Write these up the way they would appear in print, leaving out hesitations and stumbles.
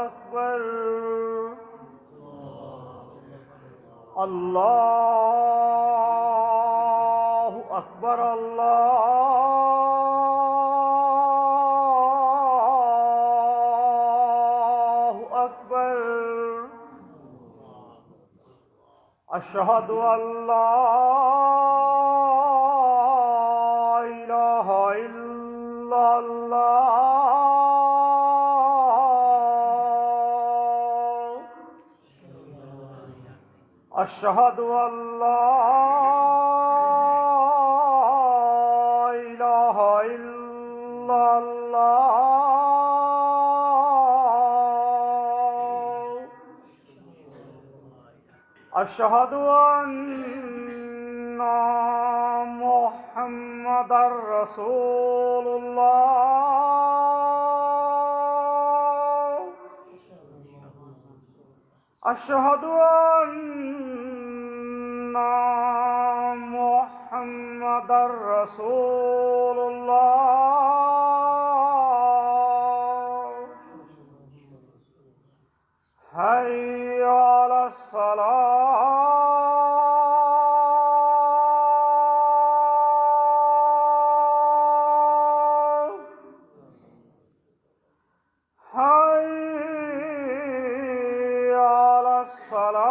أكبر الله أكبر الله أكبر أشهد أن لا إله إلا الله أشهد أن لا إله إلا الله أشهد أن محمدا رسول الله أشهد أن محمدا رسول الله حي على الصلاة حي على الصلاة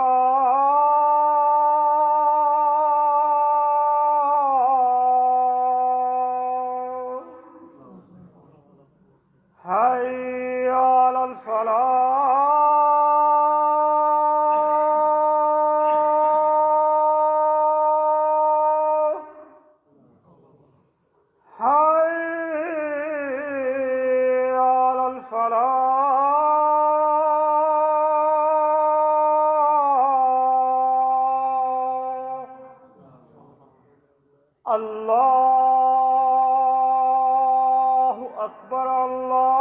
حي على الفلاح حي على الفلاح الله أكبر الله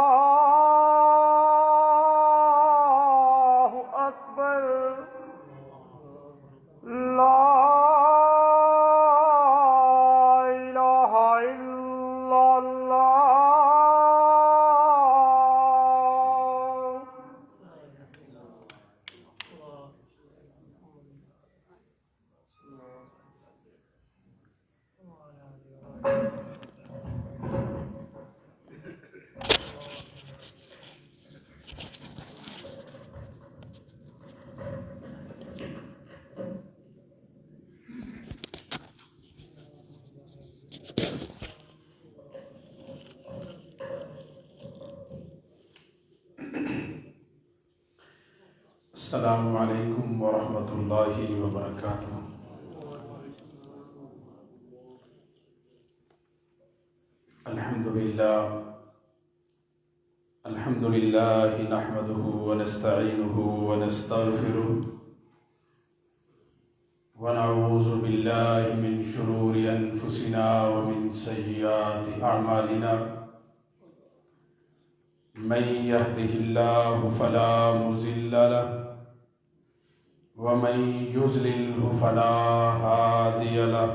أكبر لا إله إلا الله السلام علیکم ورحمۃ اللہ وبرکاتہ۔ الحمد للہ نحمده ونستعینه ونستغفره ونعوذ باللہ من شرور انفسنا ومن سیئات اعمالنا من يهده الله فلا مضل له ومن يضلل فلا هادي له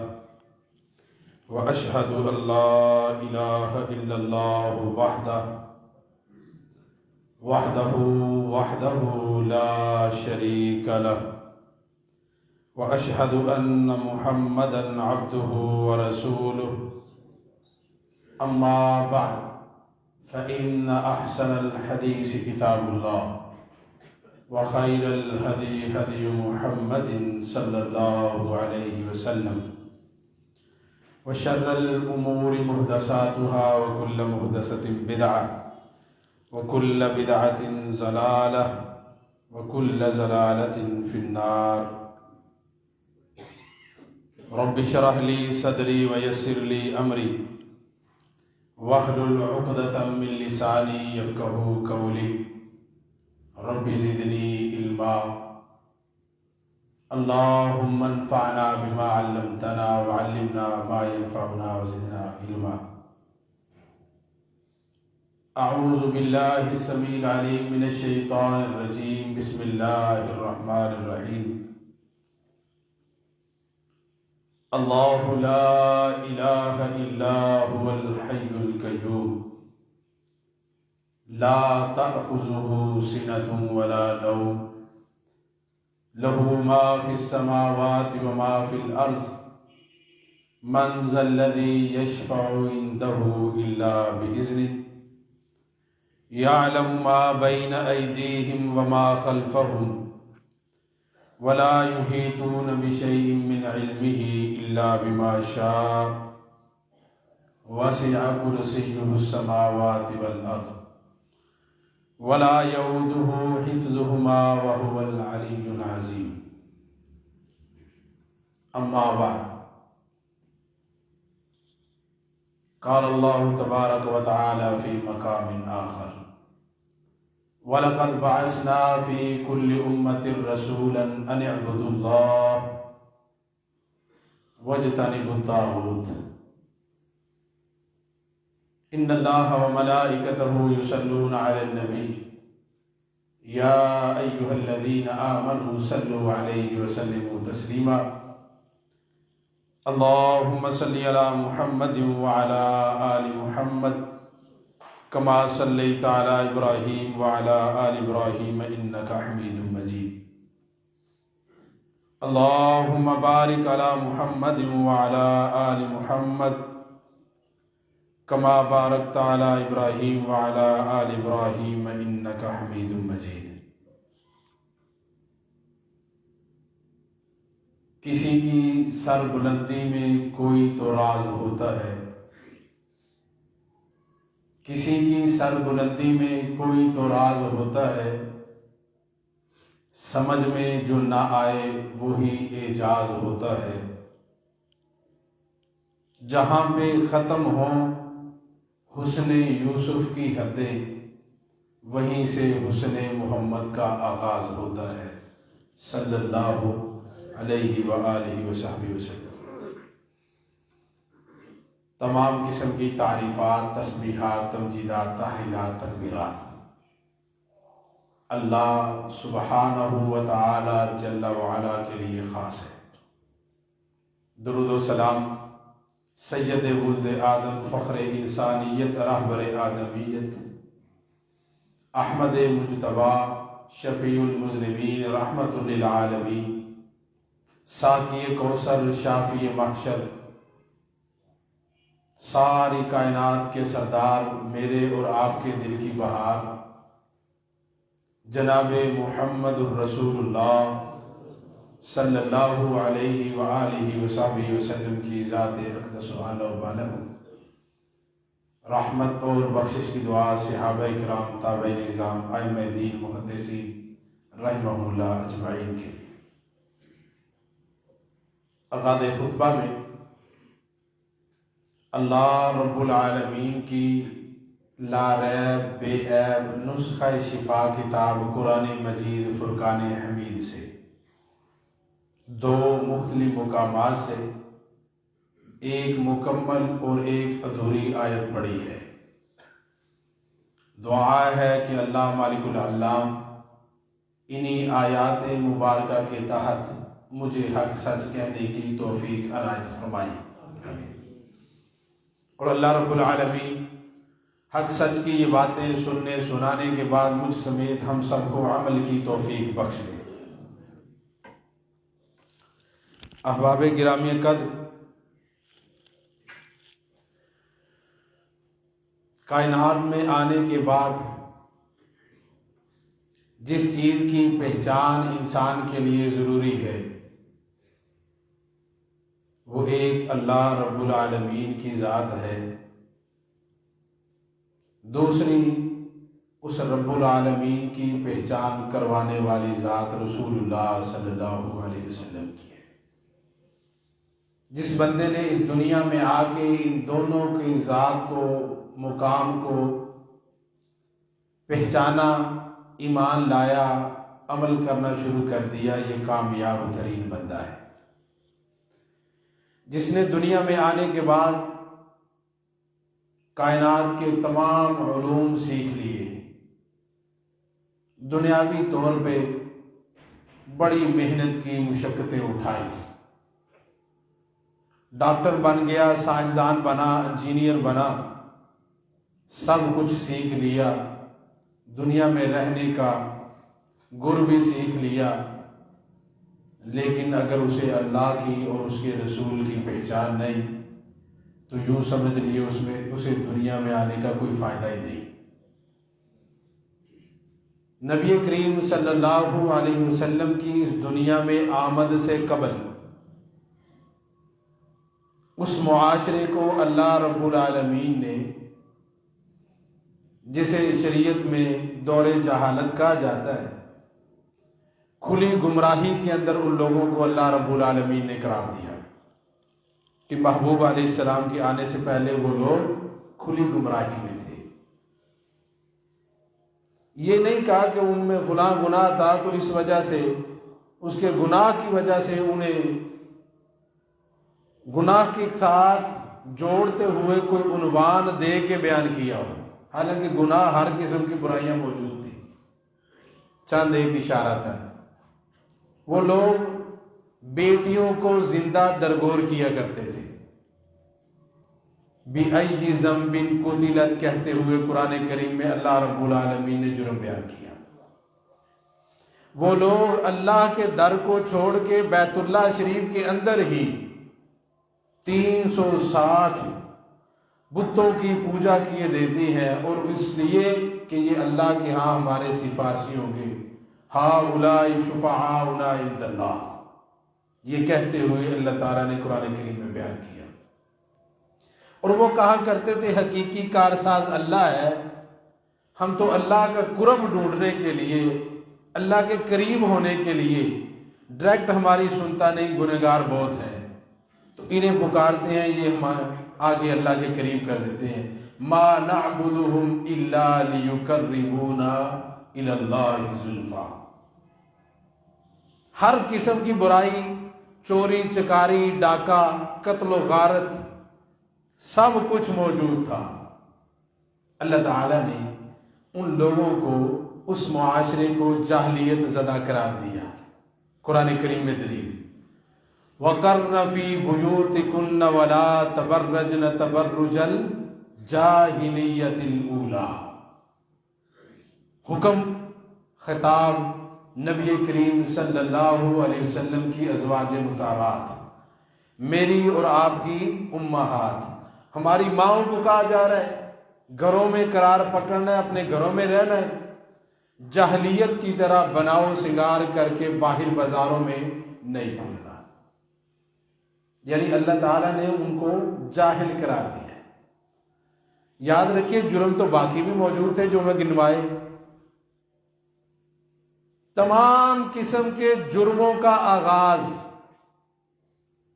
وأشهد أن لا إله إلا الله وحده لا شريك له وأشهد أن محمدا عبده ورسوله أما بعد فإن أحسن الحديث كتاب الله وخير الهدي هدي محمد صلى الله عليه وسلم وشر الأمور محدثاتها وكل محدثة بدعة وكل بدعة ضلالة وكل ضلالة في النار رب اشرح لي صدري ويسر لي أمري واحلل عقدة من لساني يفقهوا قولي رب زدني علما اللهم انفعنا بما علمتنا وعلمنا ما ينفعنا وزدنا علما۔ اعوذ باللہ السمیع العلیم من الشیطان الرجیم، بسم اللہ الرحمن الرحیم۔ اللہ لا الہ الا هو الحی القیوم لا تأخذه سنة ولا نوم له ما في السماوات وما في الأرض من ذا الذي يشفع عنده إلا بإذنه يعلم ما بين أيديهم وما خلفهم ولا يحيطون بشيء من علمه إلا بما شاء وسع كرسيه السماوات والأرض ولا يؤوده حفظهما وهو العلي العظيم أما بعد قال الله تبارك وتعالى في مقام آخر وَلَقَدْ بَعَثْنَا فِي كُلِّ أُمَّةٍ رَسُولًا أَنِ اعْبُدُوا اللَّهَ وَاجْتَنِبُوا الطَّاغُوتَ إِنَّ اللَّهَ وَمَلَائِكَتَهُ يُصَلُّونَ عَلَى النَّبِيِّ يَا أَيُّهَا الَّذِينَ آمَنُوا صَلُّوا عَلَيْهِ وَسَلِّمُوا تَسْلِيمًا اللهم صل على محمد وعلى آل محمد كما صليت على إبراهيم وعلى آل إبراهيم إنك حميد مجيد اللهم بارك على محمد وعلى آل محمد كما باركت على إبراهيم وعلى آل إبراهيم إنك حميد مجيد۔ کسی کی سر بلندی میں کوئی تو راز ہوتا ہے، کسی کی سر بلندی میں کوئی تو راز ہوتا ہے، سمجھ میں جو نہ آئے وہی اعجاز ہوتا ہے۔ جہاں پہ ختم ہوں حسن یوسف کی حدیں وہیں سے حسن محمد کا آغاز ہوتا ہے صلی اللہ علیہ وآلہ وصحبہ وسلم۔ تمام قسم کی تعریفات، تسبیحات، تمجیدات، تحلیلات، تکبیرات اللہ سبحانہ و تعالی جل وعلا کے لیے خاص ہے۔ درود و سلام سید ولد آدم، فخر انسانیت، رہبر آدمیت، احمد مجتبی، شفیع المذنبین، رحمت للعالمین، ساقی کوثر، شافی محشر، ساری کائنات کے سردار، میرے اور آپ کے دل کی بہار، جناب محمد الرسول اللہ صلی اللہ علیہ وآلہ وصحبہ وسلم کی ذات اقدس و اعلی و بالا رحمت اور بخشش کی دعا صحابہ کرام، تابعین نظام، ائمہ دین، محدثین رحمہم اللہ اجمعین کے لیے۔ آغاز خطبہ میں اللہ رب العالمین کی لا ریب بے عیب نسخہ شفا کتاب قرآن مجید فرقان حمید سے دو مختلف مقامات سے ایک مکمل اور ایک ادھوری آیت پڑھی ہے۔ دعا ہے کہ اللہ مالک العلام انہی آیات مبارکہ کے تحت مجھے حق سچ کہنے کی توفیق عنایت فرمائے، آمین۔ اور اللہ رب العالمین حق سچ کی یہ باتیں سننے سنانے کے بعد مجھ سمیت ہم سب کو عمل کی توفیق بخش دے۔ احباب گرامی قدر، کائنات میں آنے کے بعد جس چیز کی پہچان انسان کے لیے ضروری ہے وہ ایک اللہ رب العالمین کی ذات ہے، دوسری اس رب العالمین کی پہچان کروانے والی ذات رسول اللہ صلی اللہ علیہ وسلم کی ہے۔ جس بندے نے اس دنیا میں آ کے ان دونوں کی ذات کو، مقام کو پہچانا، ایمان لایا، عمل کرنا شروع کر دیا، یہ کامیاب ترین بندہ ہے۔ جس نے دنیا میں آنے کے بعد کائنات کے تمام علوم سیکھ لیے، دنیاوی طور پہ بڑی محنت کی، مشقتیں اٹھائی، ڈاکٹر بن گیا، سائنسدان بنا، انجینئر بنا، سب کچھ سیکھ لیا، دنیا میں رہنے کا گر بھی سیکھ لیا، لیکن اگر اسے اللہ کی اور اس کے رسول کی پہچان نہیں تو یوں سمجھ لیے اسے دنیا میں آنے کا کوئی فائدہ ہی نہیں۔ نبی کریم صلی اللہ علیہ وسلم کی اس دنیا میں آمد سے قبل اس معاشرے کو اللہ رب العالمین نے، جسے شریعت میں دور جہالت کہا جاتا ہے، کھلی گمراہی کے اندر ان لوگوں کو اللہ رب العالمین نے قرار دیا کہ محبوب علیہ السلام کے آنے سے پہلے وہ لوگ کھلی گمراہی میں تھے۔ یہ نہیں کہا کہ ان میں فلاں گناہ تھا تو اس وجہ سے، اس کے گناہ کی وجہ سے انہیں گناہ کے ساتھ جوڑتے ہوئے کوئی عنوان دے کے بیان کیا ہو، حالانکہ گناہ ہر قسم کی برائیاں موجود تھیں، چند ایک اشارہ تھا۔ وہ لوگ بیٹیوں کو زندہ درگور کیا کرتے تھے، بِأَيِّ ذَنبٍ قُتِلَتْ کہتے ہوئے قرآن کریم میں اللہ رب العالمین نے جرم بیان کیا۔ وہ لوگ اللہ کے در کو چھوڑ کے بیت اللہ شریف کے اندر ہی 360 بتوں کی پوجا کیے دیتی ہیں، اور اس لیے کہ یہ اللہ کے ہاں ہمارے سفارشی ہوں گے، ہَؤُلَاءِ شُفَعَاؤُنَا عِندَ اللَّہِ، یہ کہتے ہوئے اللہ تعالیٰ نے قرآن کریم میں بیان کیا۔ اور وہ کہا کرتے تھے حقیقی کارساز اللہ ہے، ہم تو اللہ کا قرب ڈھونڈنے کے لیے، اللہ کے قریب ہونے کے لیے، ڈائریکٹ ہماری سنتا نہیں، گنہگار بہت ہے، تو انہیں پکارتے ہیں، یہ آگے اللہ کے قریب کر دیتے ہیں۔ مَا نَعْبُدُهُمْ إِلَّا لِيُقَرِّبُونَا إِلَى اللَّهِ زُلْفَىٰ۔ ہر قسم کی برائی، چوری چکاری، ڈاکہ، قتل و غارت، سب کچھ موجود تھا۔ اللہ تعالیٰ نے ان لوگوں کو، اس معاشرے کو جاہلیت زدہ قرار دیا۔ قرآن کریم میں دلیل، وَقَرْنَ فِي بُيُوتِكُنَّ وَلَا تَبَرَّجْنَ تَبَرُّجَ الْجَاهِلِيَّةِ الْأُولَىٰ۔ حکم، خطاب نبی کریم صلی اللہ علیہ وسلم کی ازواج مطہرات، میری اور آپ کی امہات، ہماری ماؤں کو کہا جا رہا ہے گھروں میں قرار پکڑنا ہے، اپنے گھروں میں رہنا ہے، جاہلیت کی طرح بناؤ سنگار کر کے باہر بازاروں میں نہیں گھومنا۔ یعنی اللہ تعالیٰ نے ان کو جاہل قرار دیا ہے۔ یاد رکھیے جرم تو باقی بھی موجود تھے جو میں گنوائے، تمام قسم کے جرموں کا آغاز،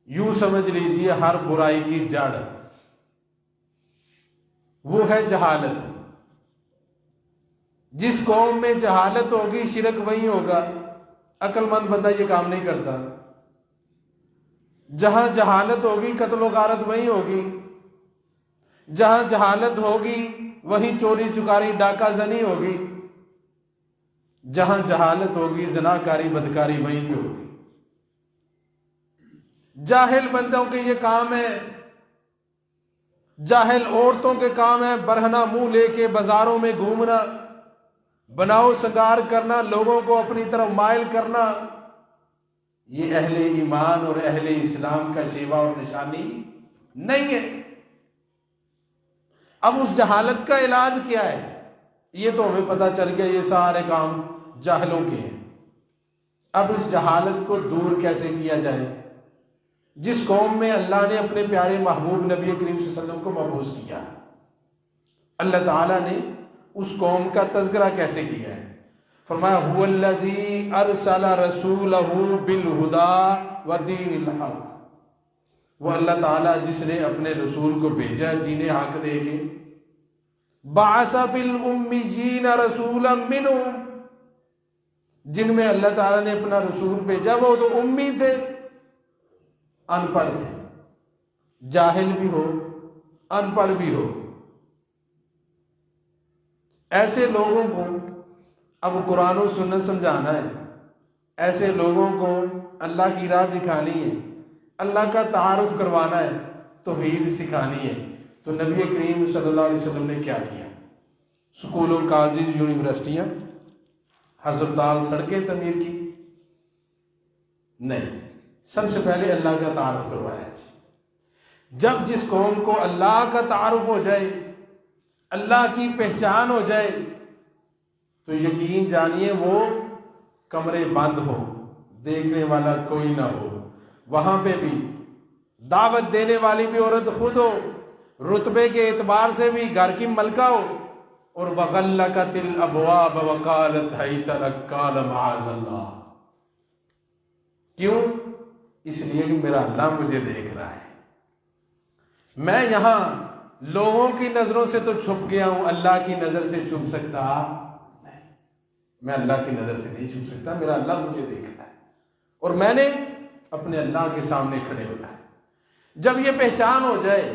یوں سمجھ لیجئے ہر برائی کی جڑ وہ ہے جہالت۔ جس قوم میں جہالت ہوگی شرک وہیں ہوگا، عقل مند بندہ یہ کام نہیں کرتا۔ جہاں جہالت ہوگی قتل و غارت وہیں ہوگی، جہاں جہالت ہوگی وہیں چوری چکاری ڈاکہ زنی ہوگی، جہاں جہالت ہوگی زناکاری بدکاری وہیں پہ ہوگی۔ جاہل بندوں کے یہ کام ہے، جاہل عورتوں کے کام ہے برہنہ منہ لے کے بازاروں میں گھومنا، بناؤ سنگار کرنا، لوگوں کو اپنی طرف مائل کرنا۔ یہ اہل ایمان اور اہل اسلام کا شیوا اور نشانی نہیں ہے۔ اب اس جہالت کا علاج کیا ہے؟ یہ تو ہمیں پتہ چل گیا یہ سارے کام جاہلوں کے ہیں۔ اب اس جہالت کو دور کیسے کیا جائے؟ جس قوم میں اللہ نے اپنے پیارے محبوب نبی کریم صلی اللہ علیہ وسلم کو مبعوث کیا، اللہ تعالیٰ نے اس قوم کا تذکرہ کیسے کیا ہے؟ فرمایا هو الذی ارسل رسولہ بالہدی ودین الحق، وہ اللہ تعالیٰ جس نے اپنے رسول کو بھیجا ہے دین حق دے کے۔ بعث فی الامیین رسولا منہم، جن میں اللہ تعالیٰ نے اپنا رسول بھیجا وہ تو امی تھے، ان پڑھ تھے، جاہل بھی ہو ان پڑھ بھی ہو۔ ایسے لوگوں کو اب قرآن و سنت سمجھانا ہے، ایسے لوگوں کو اللہ کی راہ دکھانی ہے، اللہ کا تعارف کروانا ہے، توحید سکھانی ہے۔ تو نبی کریم صلی اللہ علیہ وسلم نے کیا کیا؟ سکولوں کالجز یونیورسٹیاں ہسپتال سڑکیں تعمیر کی؟ نہیں، سب سے پہلے اللہ کا تعارف کروایا جی۔ جب جس قوم کو اللہ کا تعارف ہو جائے، اللہ کی پہچان ہو جائے، تو یقین جانیے وہ کمرے بند ہو، دیکھنے والا کوئی نہ ہو، وہاں پہ بھی دعوت دینے والی بھی عورت خود ہو، رتبے کے اعتبار سے بھی گھر کی ملکہ ہو، اور وغلقت الابواب وقالت حیت لک قال معاذ اللہ۔ کیوں؟ اس لیے کہ میرا اللہ مجھے دیکھ رہا ہے۔ میں یہاں لوگوں کی نظروں سے تو چھپ گیا ہوں، اللہ کی نظر سے چھپ سکتا نہیں۔ میں اللہ کی نظر سے نہیں چھپ سکتا، میرا اللہ مجھے دیکھ رہا ہے، اور میں نے اپنے اللہ کے سامنے کھڑے ہونا ہے۔ جب یہ پہچان ہو جائے،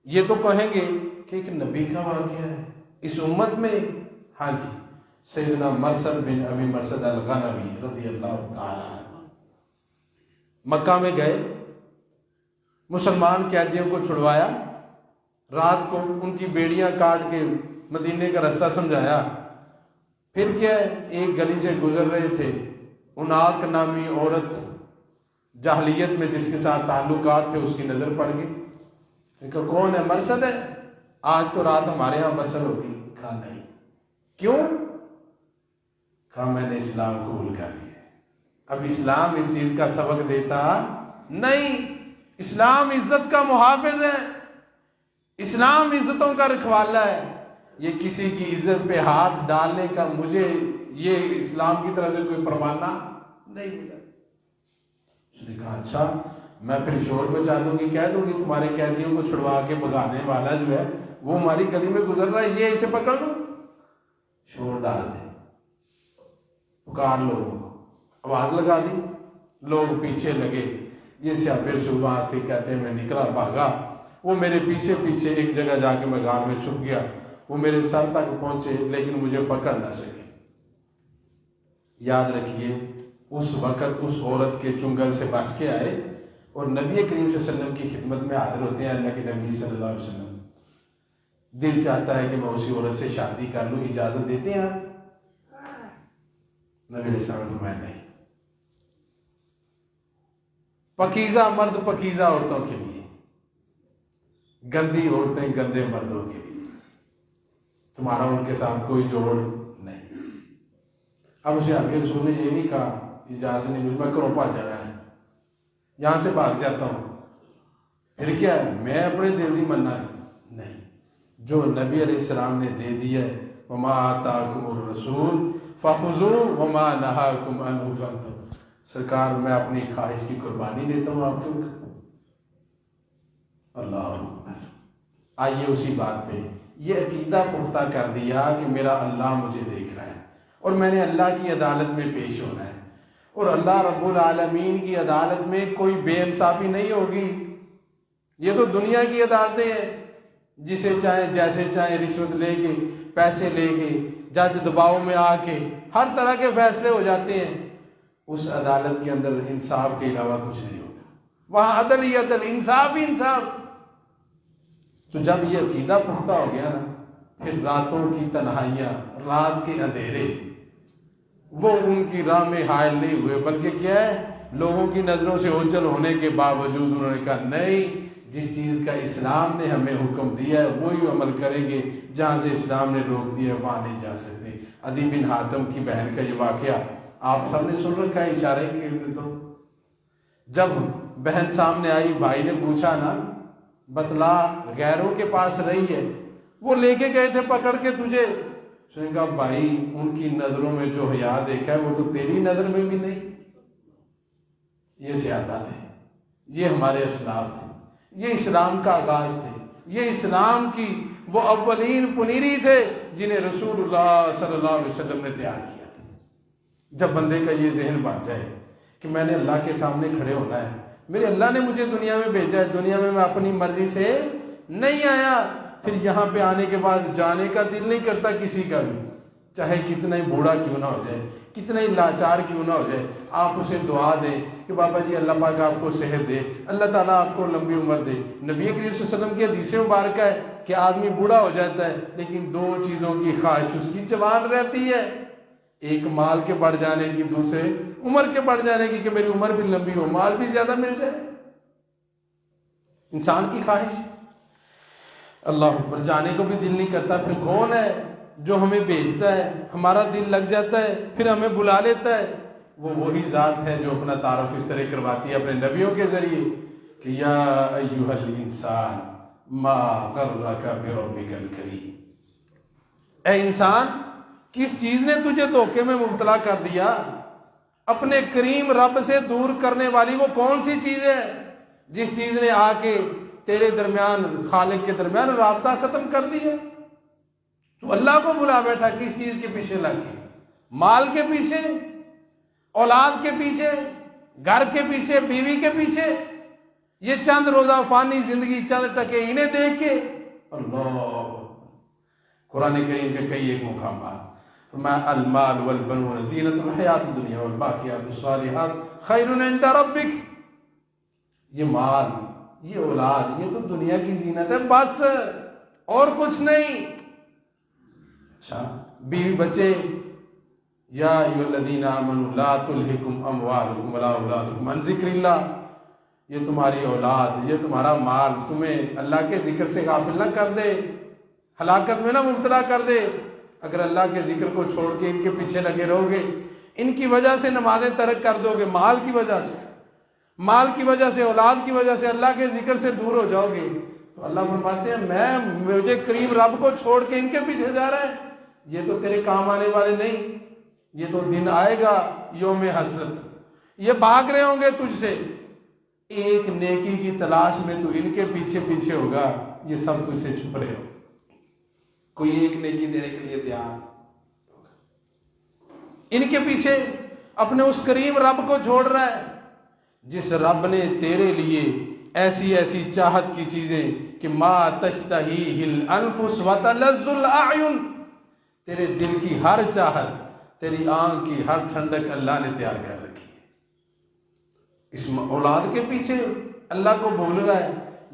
یہ تو کہیں گے کہ ایک نبی کا واقعہ ہے اس امت میں۔ ہاں جی، سیدنا مرثد بن ابی مرثد الغنوی رضی اللہ تعالی عنہ مکہ میں گئے، مسلمان قیدیوں کو چھڑوایا، رات کو ان کی بیڑیاں کاٹ کے مدینے کا رستہ سمجھایا۔ پھر کیا ہے، ایک گلی سے گزر رہے تھے، اناق نامی عورت جاہلیت میں جس کے ساتھ تعلقات تھے اس کی نظر پڑ گئی۔ کہا کون ہے؟ مرثد ہے، آج تو رات ہمارے ہاں بسر ہوگی۔ کہا نہیں۔ کیوں؟ کہا میں نے اسلام قبول کر لیا۔ اب اسلام اس چیز کا سبق دیتا نہیں، اسلام عزت کا محافظ ہے، اسلام عزتوں کا رکھوالا ہے۔ یہ کسی کی عزت پہ ہاتھ ڈالنے کا مجھے یہ اسلام کی طرف سے کوئی پروانہ نہیں ملا۔ اس نے کہا اچھا، میں پھر شور مچا دوں گی، کہہ دوں گی تمہارے قیدیوں کو چھڑوا کے بھگانے والا جو ہے وہ ہماری گلی میں گزر رہا ہے، یہ اسے پکڑ لو، شور ڈال دے، پکار لوگوں کو، آواز لگا دی، لوگ پیچھے لگے۔ یہ سیابر صبح سے کہتے ہیں میں نکلا بھاگا، وہ میرے پیچھے پیچھے ایک جگہ جا کے میں غار میں چھپ گیا، وہ میرے سر تک پہنچے لیکن مجھے پکڑ نہ سکے۔ یاد رکھیے اس وقت اس عورت کے چنگل سے بچ کے آئے اور نبی کریم صلی اللہ علیہ وسلم کی خدمت میں حاضر ہوتے ہیں۔ اللہ کے نبی صلی اللہ علیہ وسلم، دل چاہتا ہے کہ میں اسی عورت سے شادی کر لوں، اجازت دیتے ہیں آپ؟ نبی علیہ السلام نے فرمایا نہیں، پاکیزہ مرد پاکیزہ عورتوں کے لیے، گندی عورتیں گندے مردوں کے لیے، تمہارا ان کے ساتھ کوئی جوڑ نہیں۔ اب اسے ابھی رسول نے یہ نہیں کہا اجازت نہیں مجھے، میں کروں بھاگ جانا ہے، یہاں سے بھاگ جاتا ہوں، پھر کیا ہے میں اپنے دل دی مننا نہیں، جو نبی علیہ السلام نے دے دیا ہے وما آتاکم الرسول فخذوہ وما نہاکم عنہ فانتہوا۔ سرکار میں اپنی خواہش کی قربانی دیتا ہوں آپ کے اوپر۔ اللہ اکبر۔ آئیے اسی بات پہ یہ عقیدہ پختہ کر دیا کہ میرا اللہ مجھے دیکھ رہا ہے اور میں نے اللہ کی عدالت میں پیش ہونا ہے، اور اللہ رب العالمین کی عدالت میں کوئی بے انصافی نہیں ہوگی۔ یہ تو دنیا کی عدالتیں ہیں، جسے چاہے جیسے چاہے رشوت لے کے، پیسے لے کے، جج دباؤ میں آ کے ہر طرح کے فیصلے ہو جاتے ہیں۔ اس عدالت کے اندر انصاف کے علاوہ کچھ نہیں ہوگا، وہاں عدل ہی عدل، انصاف ہی انصاف۔ تو جب یہ عقیدہ پختہ ہو گیا نا، پھر راتوں کی تنہائیاں، رات کے اندھیرے وہ ان کی راہ میں حائل نہیں ہوئے، بلکہ کیا ہے لوگوں کی نظروں سے اوجھل ہونے کے باوجود انہوں نے کہا نہیں، جس چیز کا اسلام نے ہمیں حکم دیا ہے وہی عمل کریں گے، جہاں سے اسلام نے روک دیا ہے وہاں نہیں جا سکتے۔ عدی بن حاتم کی بہن کا یہ واقعہ آپ سب نے سن رکھا ہے، اشارے کے تو جب بہن سامنے آئی، بھائی نے پوچھا نا بتلا، غیروں کے پاس رہی ہے، وہ لے کے گئے تھے پکڑ کے تجھے۔ اس نے کہا بھائی ان کی نظروں میں جو حیا دیکھا ہے وہ تو تیری نظر میں بھی نہیں۔ یہ سیادات ہیں، یہ ہمارے اسلاف تھے، یہ اسلام کا آغاز تھے، یہ اسلام کی وہ اولین پنیری تھے جنہیں رسول اللہ صلی اللہ علیہ وسلم نے تیار کیا تھا۔ جب بندے کا یہ ذہن بن جائے کہ میں نے اللہ کے سامنے کھڑے ہونا ہے، میرے اللہ نے مجھے دنیا میں بھیجا ہے، دنیا میں میں اپنی مرضی سے نہیں آیا، پھر یہاں پہ آنے کے بعد جانے کا دل نہیں کرتا کسی کا بھی، چاہے کتنا ہی بوڑھا کیوں نہ ہو جائے، کتنا ہی لاچار کیوں نہ ہو جائے، آپ اسے دعا دیں کہ بابا جی اللہ پاک آپ کو صحت دے، اللہ تعالیٰ آپ کو لمبی عمر دے۔ نبی کریم صلی اللہ علیہ وسلم کی حدیث مبارکہ ہے کہ آدمی بوڑھا ہو جاتا ہے لیکن دو چیزوں کی خواہش اس کی جوان رہتی ہے، ایک مال کے بڑھ جانے کی، دوسرے عمر کے بڑھ جانے کی کہ میری عمر بھی لمبی ہو، مال بھی زیادہ مل جائے، انسان کی خواہش۔ اللہ اوپر جانے کو بھی دل نہیں کرتا، پھر کون ہے جو ہمیں بھیجتا ہے، ہمارا دل لگ جاتا ہے، پھر ہمیں بلا لیتا ہے؟ وہ وہی ذات ہے جو اپنا تعارف اس طرح کرواتی ہے اپنے نبیوں کے ذریعے کہ یا ایھا الانسان ما غرک بربک الکریم، اے انسان کس چیز نے تجھے دھوکے میں مبتلا کر دیا؟ اپنے کریم رب سے دور کرنے والی وہ کون سی چیز ہے جس چیز نے آ کے تیرے درمیان، خالق کے درمیان رابطہ ختم کر دیا؟ تو اللہ کو بلا بیٹھا کس چیز کے پیچھے لگ کے؟ مال کے پیچھے، اولاد کے پیچھے، گھر کے پیچھے، بیوی کے پیچھے، یہ چند روزہ فانی زندگی، چند ٹکے انہیں دیکھ کے؟ اللہ قرآن کریم کے کئی ایک مقامات فرمایا المال والبنون زینت الحیات الدنیا والباقیات الصالحات خیر عند ربک، یہ مال، یہ اولاد، یہ تو دنیا کی زینت ہے بس، اور کچھ نہیں۔ اچھا بیوی بچے، یا ایھا الذین آمنوا لا تلہکم اموالکم ولا اولادکم عن ذکر اللہ، یہ تمہاری اولاد، یہ تمہارا مال تمہیں اللہ کے ذکر سے غافل نہ کر دے، ہلاکت میں نہ مبتلا کر دے۔ اگر اللہ کے ذکر کو چھوڑ کے ان کے پیچھے لگے رہو گے، ان کی وجہ سے نمازیں ترک کر دو گے، مال کی وجہ سے، مال کی وجہ سے، اولاد کی وجہ سے اللہ کے ذکر سے دور ہو جاؤ گے، تو اللہ فرماتے ہیں مجھے کریم رب کو چھوڑ کے ان کے پیچھے جا رہا ہے، یہ تو تیرے کام آنے والے نہیں، یہ تو دن آئے گا یوم حسرت، یہ بھاگ رہے ہوں گے تجھ سے، ایک نیکی کی تلاش میں تو ان کے پیچھے پیچھے ہوگا، یہ سب تجھ سے چھپ رہے ہو، کوئی ایک نیکی دینے کے لیے تیار، ان کے پیچھے اپنے اس کریم رب کو چھوڑ رہا ہے جس رب نے تیرے لیے ایسی ایسی چاہت کی چیزیں کہ ما تشتہیہ الانفس وتلذ الاعین، تیرے دل کی ہر چاہت، تیری آنکھ کی ہر ٹھنڈک اللہ نے تیار کر رکھی ہے۔ اس اولاد کے پیچھے اللہ کو بھول رہا ہے،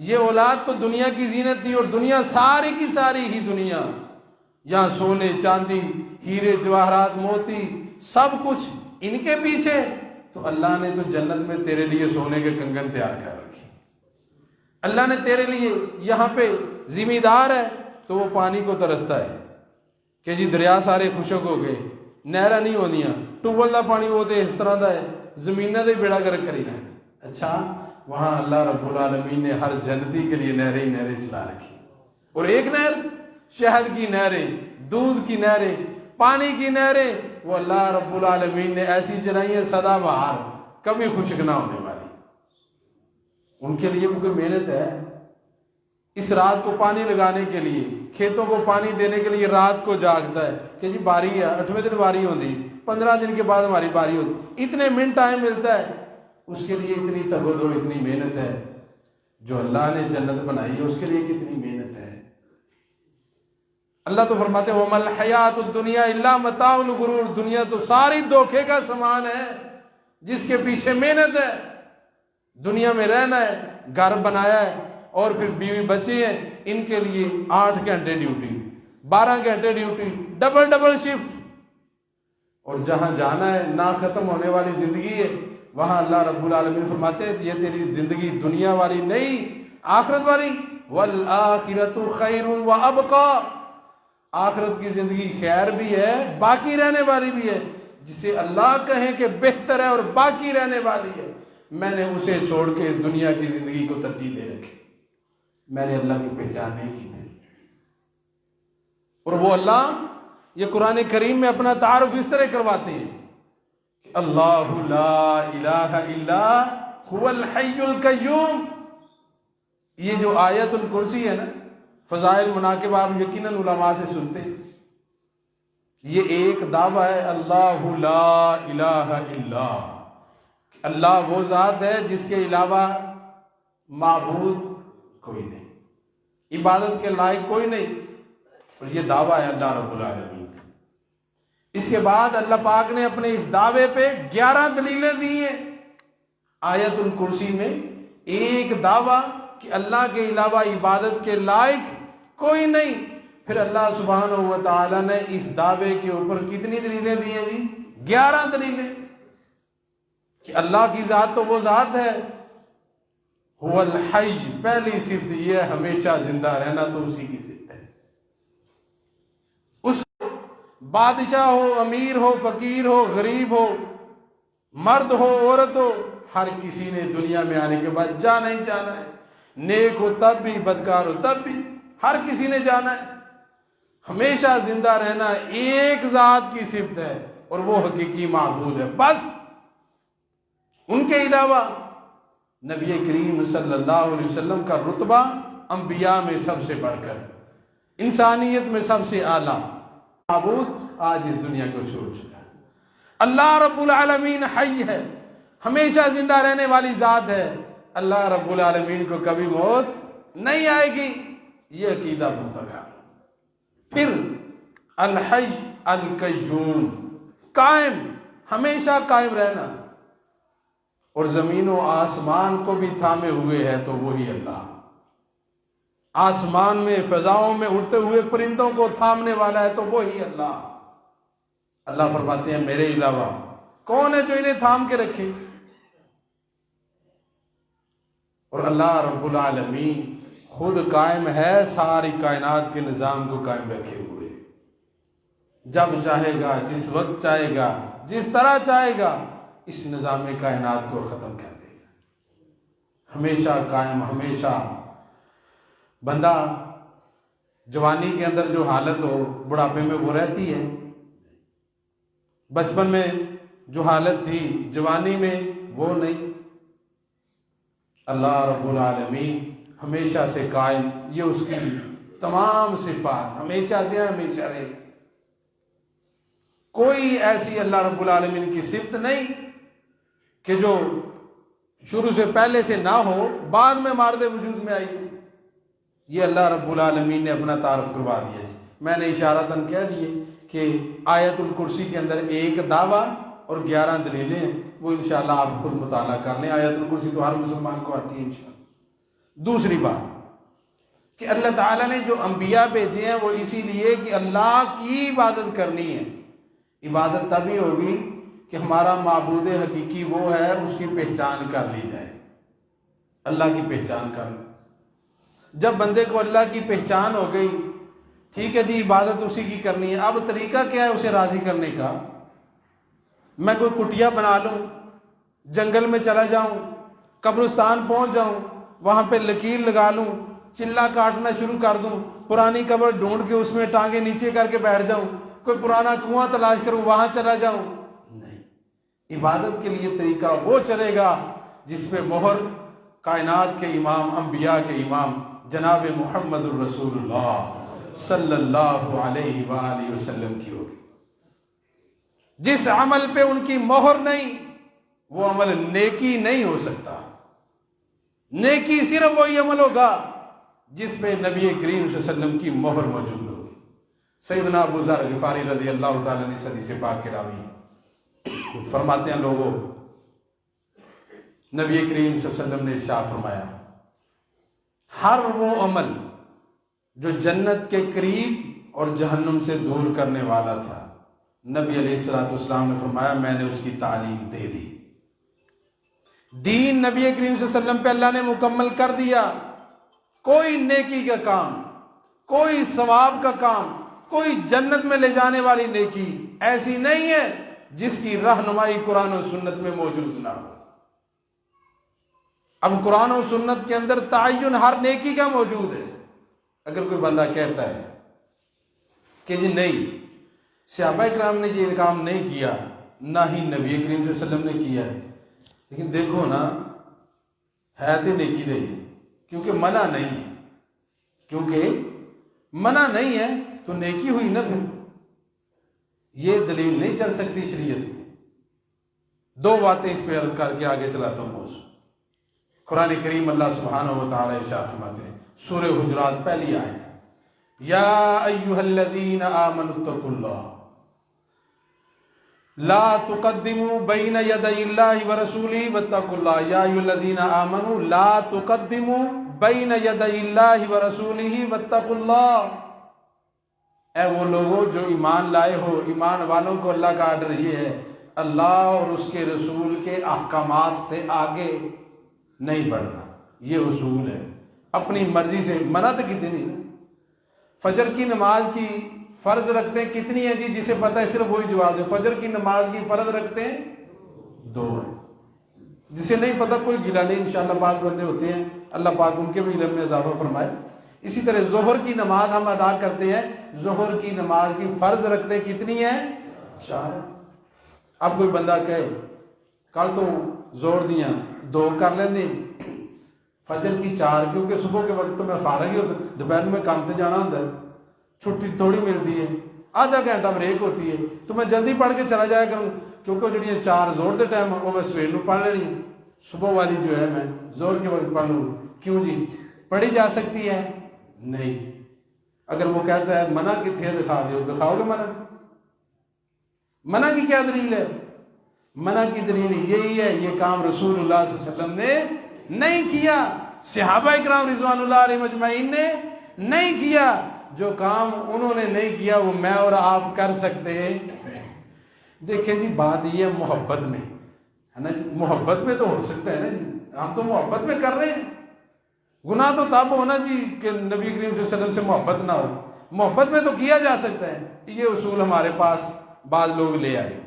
یہ اولاد تو دنیا کی زینت تھی، اور دنیا ساری کی ساری ہی دنیا، یہاں سونے چاندی ہیرے جواہرات موتی سب کچھ ان کے پیچھے، تو اللہ نے تو جنت میں تیرے لیے سونے کے کنگن تیار کر رکھے، اللہ نے تیرے لیے یہاں پہ ذمہ دار ہے تو وہ پانی کو ترستا ہے کہ جی دریا سارے خشک ہو گئے، نہرا نہیں ہوندیاں، ٹوبل دا پانی وہ تے اس طرح دا ہے، زمینہ دے بیڑا گرک کری ہے۔ اچھا وہاں اللہ رب العالمین نے ہر جنتی کے لیے نہریں ہی نہریں چلا رکھی، اور ایک نہر، شہد کی نہریں، دودھ کی نہریں، پانی کی نہریں، وہ اللہ رب العالمین نے ایسی چلائی ہیں سدا بہار، کبھی خشک نہ ہونے والی۔ ان کے لیے کوئی محنت ہے، اس رات کو پانی لگانے کے لیے، کھیتوں کو پانی دینے کے لیے رات کو جاگتا ہے کہ جی باری ہے، 8ویں دن باری ہوتی، 15 دن کے بعد ہماری باری ہوتی، اتنے منٹ ٹائم ملتا ہے، اس کے لیے اتنی تگودو، اتنی محنت ہے۔ جو اللہ نے جنت بنائی ہے اس کے لیے کتنی محنت ہے۔ اللہ تو فرماتے ہیں وَمَا الْحَيَاةُ الدُّنْيَا إِلَّا مَتَاعُ الْغُرُورِ، دنیا تو ساری دھوکے کا سامان ہے جس کے پیچھے محنت ہے۔ دنیا میں رہنا ہے، گھر بنایا ہے، اور پھر بیوی بچے ہیں، ان کے لیے 8 گھنٹے ڈیوٹی، 12 گھنٹے ڈیوٹی، ڈبل شفٹ، اور جہاں جانا ہے نہ ختم ہونے والی زندگی ہے، وہاں اللہ رب العالمین فرماتے ہیں یہ تیری زندگی دنیا والی نہیں، آخرت والی، وَالْآخِرَةُ خَيْرٌ وَأَبْقَى، آخرت کی زندگی خیر بھی ہے، باقی رہنے والی بھی ہے، جسے اللہ کہیں کہ بہتر ہے اور باقی رہنے والی ہے، میں نے اسے چھوڑ کے اس دنیا کی زندگی کو ترجیح دے رکھی، میں نے اللہ کی پہچان نہیں کی۔ اور وہ اللہ یہ قرآن کریم میں اپنا تعارف اس طرح کرواتے ہیں کہ اللہ لا الہ الا هو الحی القیوم۔ یہ جو آیت الکرسی ہے نا، فضائل مناقب آپ یقیناً علماء سے سنتے ہیں، یہ ایک دعویٰ ہے اللہ لا الہ الا، اللہ وہ ذات ہے جس کے علاوہ معبود کوئی نہیں، عبادت کے لائق کوئی نہیں، اور یہ دعویٰ ہے اللہ رب العالمین کا۔ اس کے بعد اللہ پاک نے اپنے اس دعوے پہ 11 دلیلیں دی ہیں۔ آیت الکرسی میں ایک دعویٰ کہ اللہ کے علاوہ عبادت کے لائق کوئی نہیں۔ پھر اللہ سبحانہ و تعالیٰ نے اس دعوے کے اوپر کتنی دلیلیں دی ہیں جی؟ 11 دلیلیں، کہ اللہ کی ذات تو وہ ذات ہے، هو الحی، پہلی صفت یہ ہے ہمیشہ زندہ رہنا، تو اسی کی صفت ہے۔ اس بادشاہ ہو، امیر ہو، فقیر ہو، غریب ہو، مرد ہو، عورت ہو، ہر کسی نے دنیا میں آنے کے بعد جانا ہی جانا ہے، نیک ہو تب بھی، بدکار ہو تب بھی، ہر کسی نے جانا ہے۔ ہمیشہ زندہ رہنا ایک ذات کی صفت ہے، اور وہ حقیقی معبود ہے، بس۔ ان کے علاوہ نبی کریم صلی اللہ علیہ وسلم کا رتبہ انبیاء میں سب سے بڑھ کر، انسانیت میں سب سے اعلیٰ معبود آج اس دنیا کو چھوڑ چکا ہے۔ اللہ رب العالمین حی ہے، ہمیشہ زندہ رہنے والی ذات ہے، اللہ رب العالمین کو کبھی موت نہیں آئے گی، یہ عقیدہ مرتقب۔ پھر الحی القیوم، قائم، ہمیشہ قائم رہنا، اور زمین و آسمان کو بھی تھامے ہوئے ہے تو وہی اللہ۔ آسمان میں، فضاؤں میں اڑتے ہوئے پرندوں کو تھامنے والا ہے تو وہی اللہ۔ اللہ فرماتے ہیں میرے علاوہ کون ہے جو انہیں تھام کے رکھے؟ اور اللہ رب العالمین خود قائم ہے، ساری کائنات کے نظام کو قائم رکھے ہوئے، جب چاہے گا، جس وقت چاہے گا، جس طرح چاہے گا، اس نظام کائنات کو ختم کر دے گا۔ ہمیشہ قائم، ہمیشہ۔ بندہ جوانی کے اندر جو حالت ہو بڑھاپے میں وہ رہتی ہے، بچپن میں جو حالت تھی جوانی میں وہ نہیں۔ اللہ رب العالمین ہمیشہ سے قائم، یہ اس کی تمام صفات ہمیشہ سے ہمیشہ رہے۔ کوئی ایسی اللہ رب العالمین کی صفت نہیں کہ جو شروع سے پہلے سے نہ ہو، بعد میں مارد وجود میں آئی۔ یہ اللہ رب العالمین نے اپنا تعارف کروا دیا جی۔ میں نے اشارتاً کہہ دیے کہ آیت الکرسی کے اندر ایک دعویٰ اور 11 دلیلیں ہیں، وہ انشاءاللہ آپ خود مطالعہ کر لیں۔ آیت الکرسی تو ہر مسلمان کو آتی ہے انشاءاللہ۔ دوسری بات کہ اللہ تعالیٰ نے جو انبیاء بھیجے ہیں وہ اسی لیے کہ اللہ کی عبادت کرنی ہے۔ عبادت تبھی ہوگی کہ ہمارا معبود حقیقی وہ ہے، اس کی پہچان کر لی جائے، اللہ کی پہچان کر لی۔ جب بندے کو اللہ کی پہچان ہو گئی، ٹھیک ہے جی عبادت اسی کی کرنی ہے، اب طریقہ کیا ہے اسے راضی کرنے کا؟ میں کوئی کٹیا بنا لوں، جنگل میں چلا جاؤں، قبرستان پہنچ جاؤں، وہاں پہ لکیر لگا لوں، چلا کاٹنا شروع کر دوں، پرانی قبر ڈھونڈ کے اس میں ٹانگیں نیچے کر کے بیٹھ جاؤں، کوئی پرانا کنواں تلاش کروں وہاں چلا جاؤں؟ نہیں، عبادت کے لیے طریقہ وہ چلے گا جس پہ مہر کائنات کے امام، انبیاء کے امام جناب محمد الرسول اللہ صلی اللہ علیہ وآلہ وسلم کی ہوگی۔ جس عمل پہ ان کی مہر نہیں، وہ عمل نیکی نہیں ہو سکتا۔ نیکی صرف وہی عمل ہوگا جس پہ نبی کریم صلی اللہ علیہ وسلم کی مہر موجود ہوگی۔ سیدنا ابو ذر غفاری رضی اللہ تعالیٰ عنہ حدیث پاک کے راوی فرماتے ہیں، لوگوں نبی کریم صلی اللہ علیہ وسلم نے ارشاد فرمایا، ہر وہ عمل جو جنت کے قریب اور جہنم سے دور کرنے والا تھا، نبی علیہ السلام نے فرمایا میں نے اس کی تعلیم دے دی۔ دین نبی کریم صلی اللہ علیہ وسلم پہ اللہ نے مکمل کر دیا۔ کوئی نیکی کا کام، کوئی ثواب کا کام، کوئی جنت میں لے جانے والی نیکی ایسی نہیں ہے جس کی رہنمائی قرآن و سنت میں موجود نہ ہو۔ اب قرآن و سنت کے اندر تعین ہر نیکی کا موجود ہے۔ اگر کوئی بندہ کہتا ہے کہ جی نہیں صحابہ کرام نے یہ کام نہیں کیا، نہ ہی نبی کریم صلی اللہ علیہ وسلم نے کیا ہے، لیکن دیکھو نا ہے تو نیکی نہیں ہے، کیونکہ منع نہیں ہے، کیونکہ منع نہیں ہے تو نیکی ہوئی نہ پھر۔ یہ دلیل نہیں چل سکتی شریعت میں۔ دو باتیں اس پہ عرض کر کے آگے چلاتا ہوں موضوع۔ قرآن کریم اللہ سبحانہ و تعالی ارشاد فرماتے ہیں، سورہ حجرات پہلی آیت، یا ایھا الذین آمنوا اتقوا اللہ لا تقدموا بین یدی اللہ ورسولہ واتقوا اللہ، یا ایھا الذین آمنوا لا تقدموا بین یدی اللہ و رسولہ واتقوا اللہ، اے وہ لوگوں جو ایمان لائے ہو، ایمان والوں کو اللہ کا آرڈر یہ ہے، اللہ اور اس کے رسول کے احکامات سے آگے نہیں بڑھنا، یہ اصول ہے۔ اپنی مرضی سے منع تو کتنی ہے، فجر کی نماز کی فرض رکھتے ہیں کتنی ہے جی، جسے پتہ ہے صرف وہی جواب دے۔ فجر کی نماز کی فرض رکھتے ہیں 2 ہیں، جسے نہیں پتہ کوئی گلا نہیں، انشاءاللہ بعض بندے ہوتے ہیں، اللہ پاک ان کے بھی علم میں اضافہ فرمائے۔ اسی طرح ظہر کی نماز ہم ادا کرتے ہیں، ظہر کی نماز کی فرض رکھتے ہیں کتنی ہے؟ 4 ہے۔ اب کوئی بندہ کہے کل تو زور دیاں 2 کر لیں دیں، فجر کی 4، کیونکہ صبح کے وقت تو میں فارغ ہی ہوتا، دوپہر میں کام سے جانا ہوتا ہے، چھٹی تھوڑی ملتی ہے، آدھا گھنٹہ بریک ہوتی ہے، تو میں جلدی پڑھ کے چلا جایا کروں، کیونکہ جڑی 4 زور دے ٹائم وہ میں سویر نو پڑھ لینی، صبح والی جو ہے میں زور کے وقت پڑھ لوں۔ کیوں جی پڑھی جا سکتی ہے؟ نہیں۔ اگر وہ کہتا ہے منع کتنے ہے دکھا دیو، دکھاؤ گے منع؟ منع کی کیا دلیل ہے؟ منع کی دلیل یہی ہے، یہ کام رسول اللہ صلی اللہ علیہ وسلم نے نہیں کیا، صحابہ اکرام رضوان اللہ علیہ مجمعین نے نہیں کیا، جو کام انہوں نے نہیں کیا وہ میں اور آپ کر سکتے ہیں۔ دیکھیں جی بات یہ ہے محبت میں ہے نا جی، محبت میں تو ہو سکتا ہے نا جی، ہم تو محبت میں کر رہے ہیں، گناہ تو تب ہونا جی کہ نبی کریم صلی اللہ علیہ وسلم سے محبت نہ ہو، محبت میں تو کیا جا سکتا ہے۔ یہ اصول ہمارے پاس بعض لوگ لے آئے،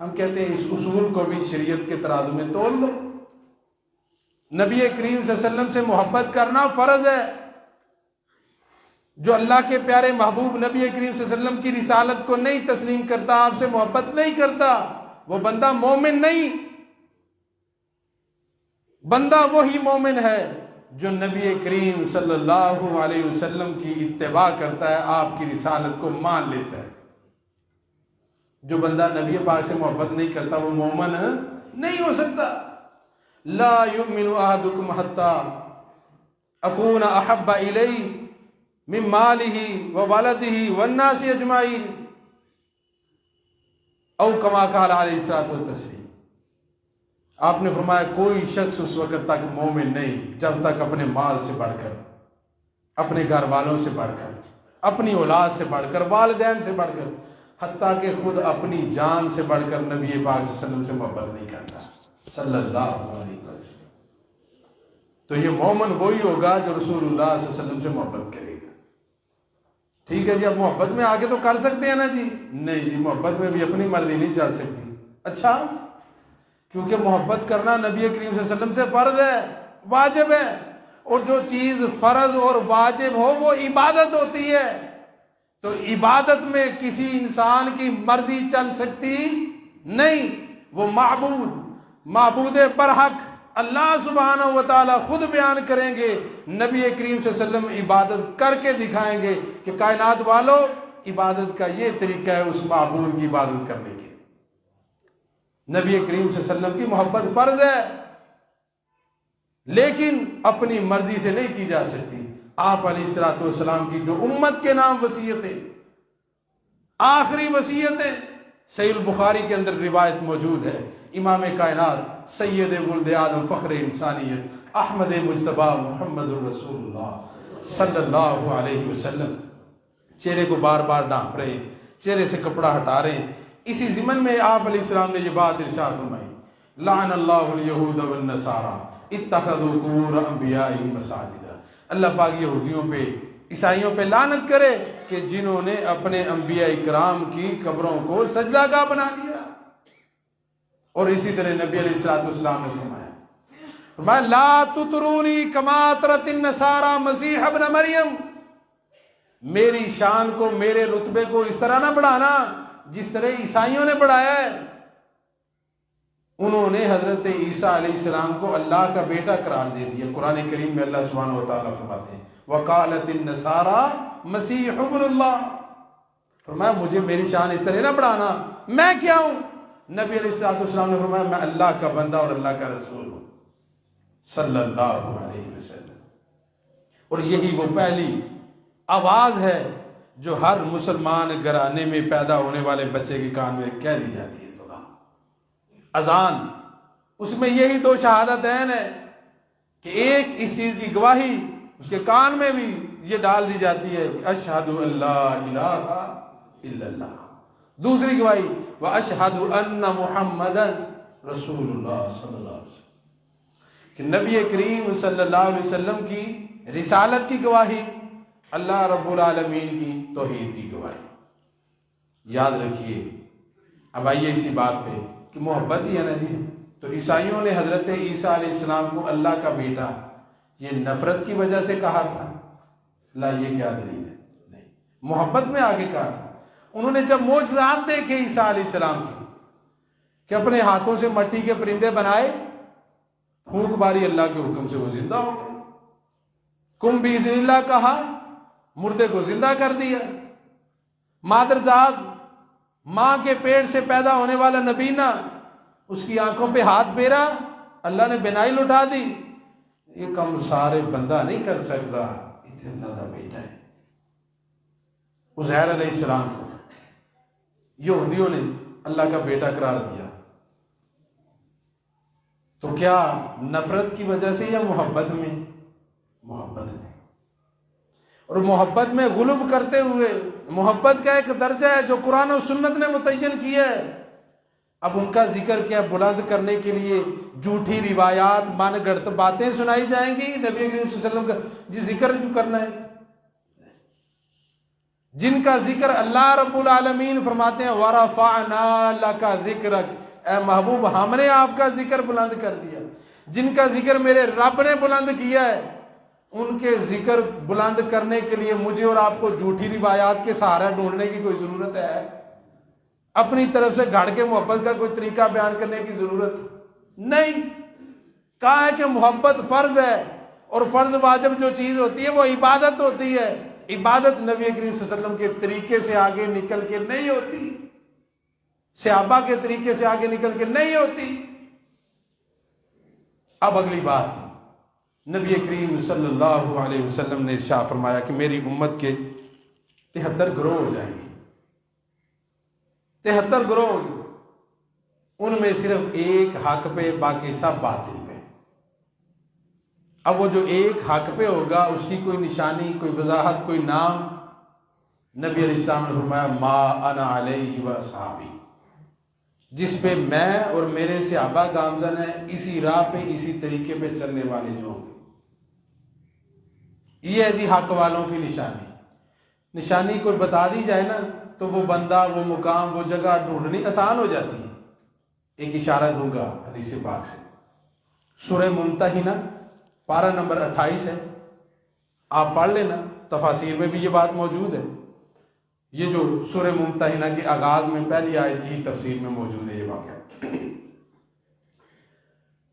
ہم کہتے ہیں اس اصول کو بھی شریعت کے ترازو میں تول لو۔ نبی کریم صلی اللہ علیہ وسلم سے محبت کرنا فرض ہے۔ جو اللہ کے پیارے محبوب نبی کریم صلی اللہ علیہ وسلم کی رسالت کو نہیں تسلیم کرتا، آپ سے محبت نہیں کرتا، وہ بندہ مومن نہیں۔ بندہ وہی مومن ہے جو نبی کریم صلی اللہ علیہ وسلم کی اتباع کرتا ہے، آپ کی رسالت کو مان لیتا ہے۔ جو بندہ نبی پاک سے محبت نہیں کرتا وہ مومن نہیں ہو سکتا۔ لا یؤمن احدکم حتی اکون احب الیہ من مالہ وولدہ والناس اجمعین، او کما قال علیہ الصلوۃ والتسلیم۔ آپ نے فرمایا کوئی شخص اس وقت تک مومن نہیں جب تک اپنے مال سے بڑھ کر، اپنے گھر والوں سے بڑھ کر، اپنی اولاد سے بڑھ کر، والدین سے بڑھ کر، حتیٰ کہ خود اپنی جان سے بڑھ کر نبی پاک صلی اللہ علیہ وسلم سے محبت نہیں کرتا صلی اللہ علیہ وسلم۔ تو یہ مومن وہی ہوگا جو رسول اللہ صلی اللہ علیہ وسلم سے محبت کرے گا۔ ٹھیک ہے جی، اب محبت میں آگے تو کر سکتے ہیں نا جی؟ نہیں جی، محبت میں بھی اپنی مرضی نہیں چل سکتی۔ اچھا، کیونکہ محبت کرنا نبی کریم صلی اللہ علیہ وسلم سے فرض ہے، واجب ہے، اور جو چیز فرض اور واجب ہو وہ عبادت ہوتی ہے، تو عبادت میں کسی انسان کی مرضی چل سکتی نہیں۔ وہ معبود برحق اللہ سبحانہ و تعالی خود بیان کریں گے، نبی کریم صلی اللہ علیہ وسلم عبادت کر کے دکھائیں گے کہ کائنات والو عبادت کا یہ طریقہ ہے اس معبود کی عبادت کرنے کے۔ نبی کریم صلی اللہ علیہ وسلم کی محبت فرض ہے، لیکن اپنی مرضی سے نہیں کی جا سکتی۔ آپ علیہ الصلوۃ والسلام کی جو امت کے نام وصیتیں، آخری وصیتیں، صحیح البخاری کے اندر روایت موجود ہے، امام کائنات سید ولد آدم فخر انسانیت احمد مجتبی محمد الرسول اللہ صلی اللہ علیہ وسلم چہرے کو بار بار ڈھانپ رہے ہیں، چہرے سے کپڑا ہٹا رہے ہیں۔ اسی ضمن میں آپ علیہ السلام نے یہ بات ارشاد فرمائی، لعن اللہ الیہود والنصارى اتخذوا قبور انبیائہم مساجد۔ اللہ پاک یہودیوں پہ، عیسائیوں پہ لعنت کرے کہ جنہوں نے اپنے انبیاء کرام کی قبروں کو سجدہ گاہ بنا لیا۔ اور اسی طرح نبی علیہ السلام نے فرمایا لا تطرونی کما اطرت النصارى مسیح ابن مریم، میری شان کو، میرے رتبے کو اس طرح نہ بڑھانا جس طرح عیسائیوں نے بڑھایا ہے۔ انہوں نے حضرت عیسیٰ علیہ السلام کو اللہ کا بیٹا قرار دے دیا۔ قرآن کریم میں اللہ سبحانہ و تعالیٰ فرماتے ہیں وقالت النصارى مسیح ابن اللہ، فرمایا مجھے میری شان اس طرح نہ بڑھانا، میں کیا ہوں؟ نبی علیہ السلام نے فرمایا میں اللہ کا بندہ اور اللہ کا رسول ہوں صلی اللہ علیہ وسلم۔ اور یہی وہ پہلی آواز ہے جو ہر مسلمان گھرانے میں پیدا ہونے والے بچے کے کان میں کہہ دی جاتی ہے، اذان۔ اس میں یہی 2 شہادتین ہے کہ ایک اس چیز کی گواہی اس کے کان میں بھی یہ ڈال دی جاتی ہے کہ اشہد ان لا الہ الا اللہ. دوسری گواہی واشہد ان محمدا رسول اللہ صلی اللہ علیہ وسلم، کہ نبی کریم صلی اللہ علیہ وسلم کی رسالت کی گواہی، اللہ رب العالمین کی توحید کی گواہی. یاد رکھیے. اب آئیے اسی بات پہ کہ محبت ہی ہے نا جی. تو عیسائیوں نے حضرت عیسیٰ علیہ السلام کو اللہ کا بیٹا یہ نفرت کی وجہ سے کہا تھا؟ لا، یہ کیا دلیل ہے؟ نہیں، محبت میں آگے کہا تھا. انہوں نے جب معجزات دیکھے عیسیٰ علیہ السلام کے کہ اپنے ہاتھوں سے مٹی کے پرندے بنائے، پھونک ماری اللہ کے حکم سے وہ زندہ ہو گئے. کم باذن اللہ کہا، مردے کو زندہ کر دیا. مادرزاد، ماں کے پیٹ سے پیدا ہونے والا نبینا، اس کی آنکھوں پہ ہاتھ پھیرا، اللہ نے بینائی لٹا دی. یہ کم سارے بندہ نہیں کر سکتا، اتنے اللہ دا بیٹا ہے. عزیر علیہ السلام کو یہودیوں نے اللہ کا بیٹا قرار دیا. تو کیا نفرت کی وجہ سے یا محبت میں؟ محبت میں. اور محبت میں غلب کرتے ہوئے، محبت کا ایک درجہ ہے جو قرآن و سنت نے متعین کیا ہے. اب ان کا ذکر کیا بلند کرنے کے لیے جھوٹی روایات، من گڑت باتیں سنائی جائیں گی؟ نبی کریم صلی اللہ علیہ وسلم کا جی ذکر کیوں کرنا ہے؟ جن کا ذکر اللہ رب العالمین فرماتے ہیں وَرَفَعْنَا لَكَ ذِكْرَكَ، اے محبوب ہم نے آپ کا ذکر بلند کر دیا. جن کا ذکر میرے رب نے بلند کیا ہے، ان کے ذکر بلند کرنے کے لیے مجھے اور آپ کو جھوٹی روایات کے سہارا ڈھونڈنے کی کوئی ضرورت ہے؟ اپنی طرف سے گھڑ کے محبت کا کوئی طریقہ بیان کرنے کی ضرورت نہیں. کہا ہے کہ محبت فرض ہے، اور فرض واجب جو چیز ہوتی ہے وہ عبادت ہوتی ہے. عبادت نبی کریم صلی اللہ علیہ وسلم کے طریقے سے آگے نکل کے نہیں ہوتی، صحابہ کے طریقے سے آگے نکل کے نہیں ہوتی. اب اگلی بات، نبی کریم صلی اللہ علیہ وسلم نے ارشاد فرمایا کہ میری امت کے 73 گروہ ہو جائیں گے. 73 گروہ ہوں گے، ان میں صرف ایک حق پہ، باقی سب باطل پہ. اب وہ جو ایک حق پہ ہوگا اس کی کوئی نشانی، کوئی وضاحت، کوئی نام، نبی علیہ السلام نے فرمایا ما انا علیہ و اصحابی، جس پہ میں اور میرے صحابہ گامزن ہیں، اسی راہ پہ، اسی طریقے پہ چلنے والے جو ہوں گے. یہ ہے جی حق والوں کی نشانی. نشانی کوئی بتا دی جائے نا تو وہ بندہ، وہ مقام، وہ جگہ ڈھونڈنی آسان ہو جاتی ہے. ایک اشارہ دوں گا حدیث پاک سے. سورہ ممتحنہ پارہ نمبر 28 ہے، آپ پڑھ لینا، تفاسیر میں بھی یہ بات موجود ہے. یہ جو سورہ ممتحنہ کے آغاز میں پہلی آیت کی تفسیر میں موجود ہے یہ واقعہ.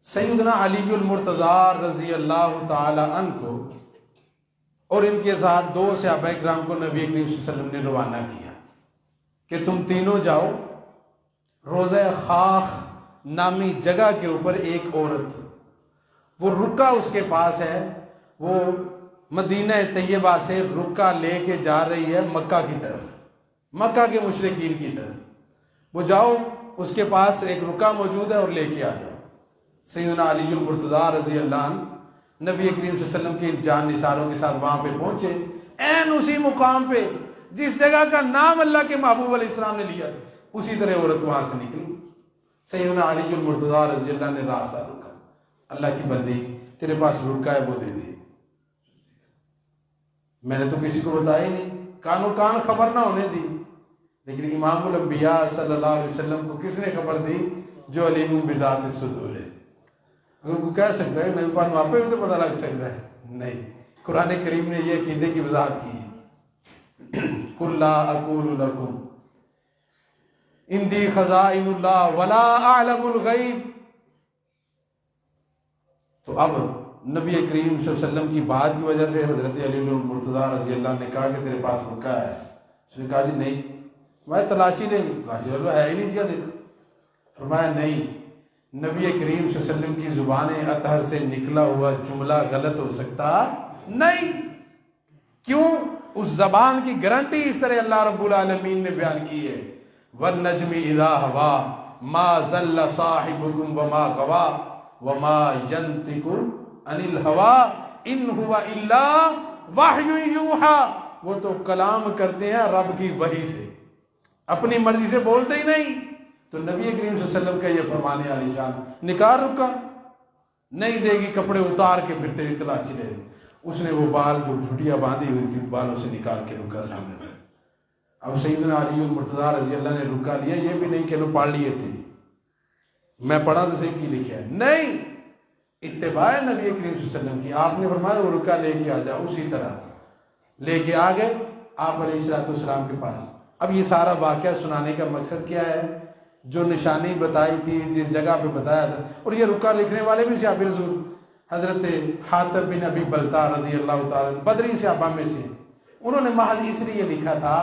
سیدنا علی المرتضیٰ رضی اللہ تعالی عنہ کو اور ان کے ساتھ 2 صحابہ کرام کو نبی کریم صلی اللہ علیہ وسلم نے روانہ کیا کہ تم تینوں جاؤ. روضہ خاخ نامی جگہ کے اوپر ایک عورت، وہ رکا اس کے پاس ہے، وہ مدینہ طیبہ سے رکا لے کے جا رہی ہے مکہ کی طرف، مکہ کے مشرکین کی طرف. وہ جاؤ، اس کے پاس ایک رکا موجود ہے اور لے کے آ جاؤ. سیدنا علی المرتضیٰ رضی اللہ عنہ نبی کریم صلی اللہ علیہ وسلم کے جان نثاروں کے ساتھ وہاں پہ پہنچے، عین اسی مقام پہ جس جگہ کا نام اللہ کے محبوب علیہ السلام نے لیا تھا، اسی طرح عورت وہاں سے نکلی. سیدنا علی المرتضیٰ رضی اللہ نے راستہ روکا، اللہ کی بندی تیرے پاس رکا ہے وہ دے دے. میں نے تو کسی کو بتایا ہی نہیں، کانوں کان خبر نہ ہونے دی. لیکن امام الانبیاء صلی اللہ علیہ وسلم کو کس نے خبر دی؟ جو علیم بذات الصدور ہے. اگر کوئی کہہ سکتا ہے میرے پاس وہاں پہ بھی تو پتہ لگ سکتا ہے، نہیں. قرآن کریم نے یہ عقیدے کی وضاحت کی ہے. قل لا اقول لکم عندی خزائن اللہ ولا اعلم الغیب. تو اب نبی کریم صلی اللہ علیہ وسلم کی بات کی وجہ سے حضرت علی المرتضیٰ رضی اللہ نے کہا کہ تیرے پاس رکا ہے. اس نے کہا جی نہیں، میں تلاشی لیں گے. تلاشی ہے ہی نہیں کیا دیکھا. فرمایا نہیں، نبی کریم صلی اللہ علیہ وسلم کی زبان اطہر سے نکلا ہوا جملہ غلط ہو سکتا نہیں. کیوں؟ اس زبان کی گارنٹی اس طرح اللہ رب العالمین نے بیان کی ہے، وَالنَّجْمِ إِذَا هَوَىٰ مَا ضَلَّ صَاحِبُكُمْ وَمَا غَوَىٰ وَمَا يَنطِقُ عَنِ الْهَوَىٰ ان ہوا الا وحی یوحا، وہ تو کلام کرتے ہیں رب کی وحی سے، اپنی مرضی سے بولتے ہی نہیں۔ تو نبی کریم صلی اللہ علیہ وسلم کا یہ فرمان عالی شان، نکاح رکا نہیں دے گی، کپڑے اتار کے پھر تیری تلاشی لے، اس نے وہ بال جو جھٹیاں باندھی ہوئی تھی بالوں سے نکال کے رکا سامنے۔ اب سیدنا علی المرتضیٰ رضی اللہ نے رکا لیا، یہ بھی نہیں کہ انہوں پڑھ لیے تھے، میں پڑھا تو صحیح کی لکھا ہے، نہیں، اتباع نبی کریم صلی اللہ علیہ وسلم کی۔ آپ نے فرمایا وہ رکا لے کے آ جا، اسی طرح لے کے آ گئے آپ علیہ السلام کے پاس۔ اب یہ سارا واقعہ سنانے کا مقصد کیا ہے؟ جو نشانی بتائی تھی، جس جگہ پہ بتایا تھا، اور یہ رکا لکھنے والے بھی صحابی رسول حضرت حاتب بن ابی بلتع رضی اللہ تعالیٰ بدری صحابہ میں سے، انہوں نے محض اس لیے لکھا تھا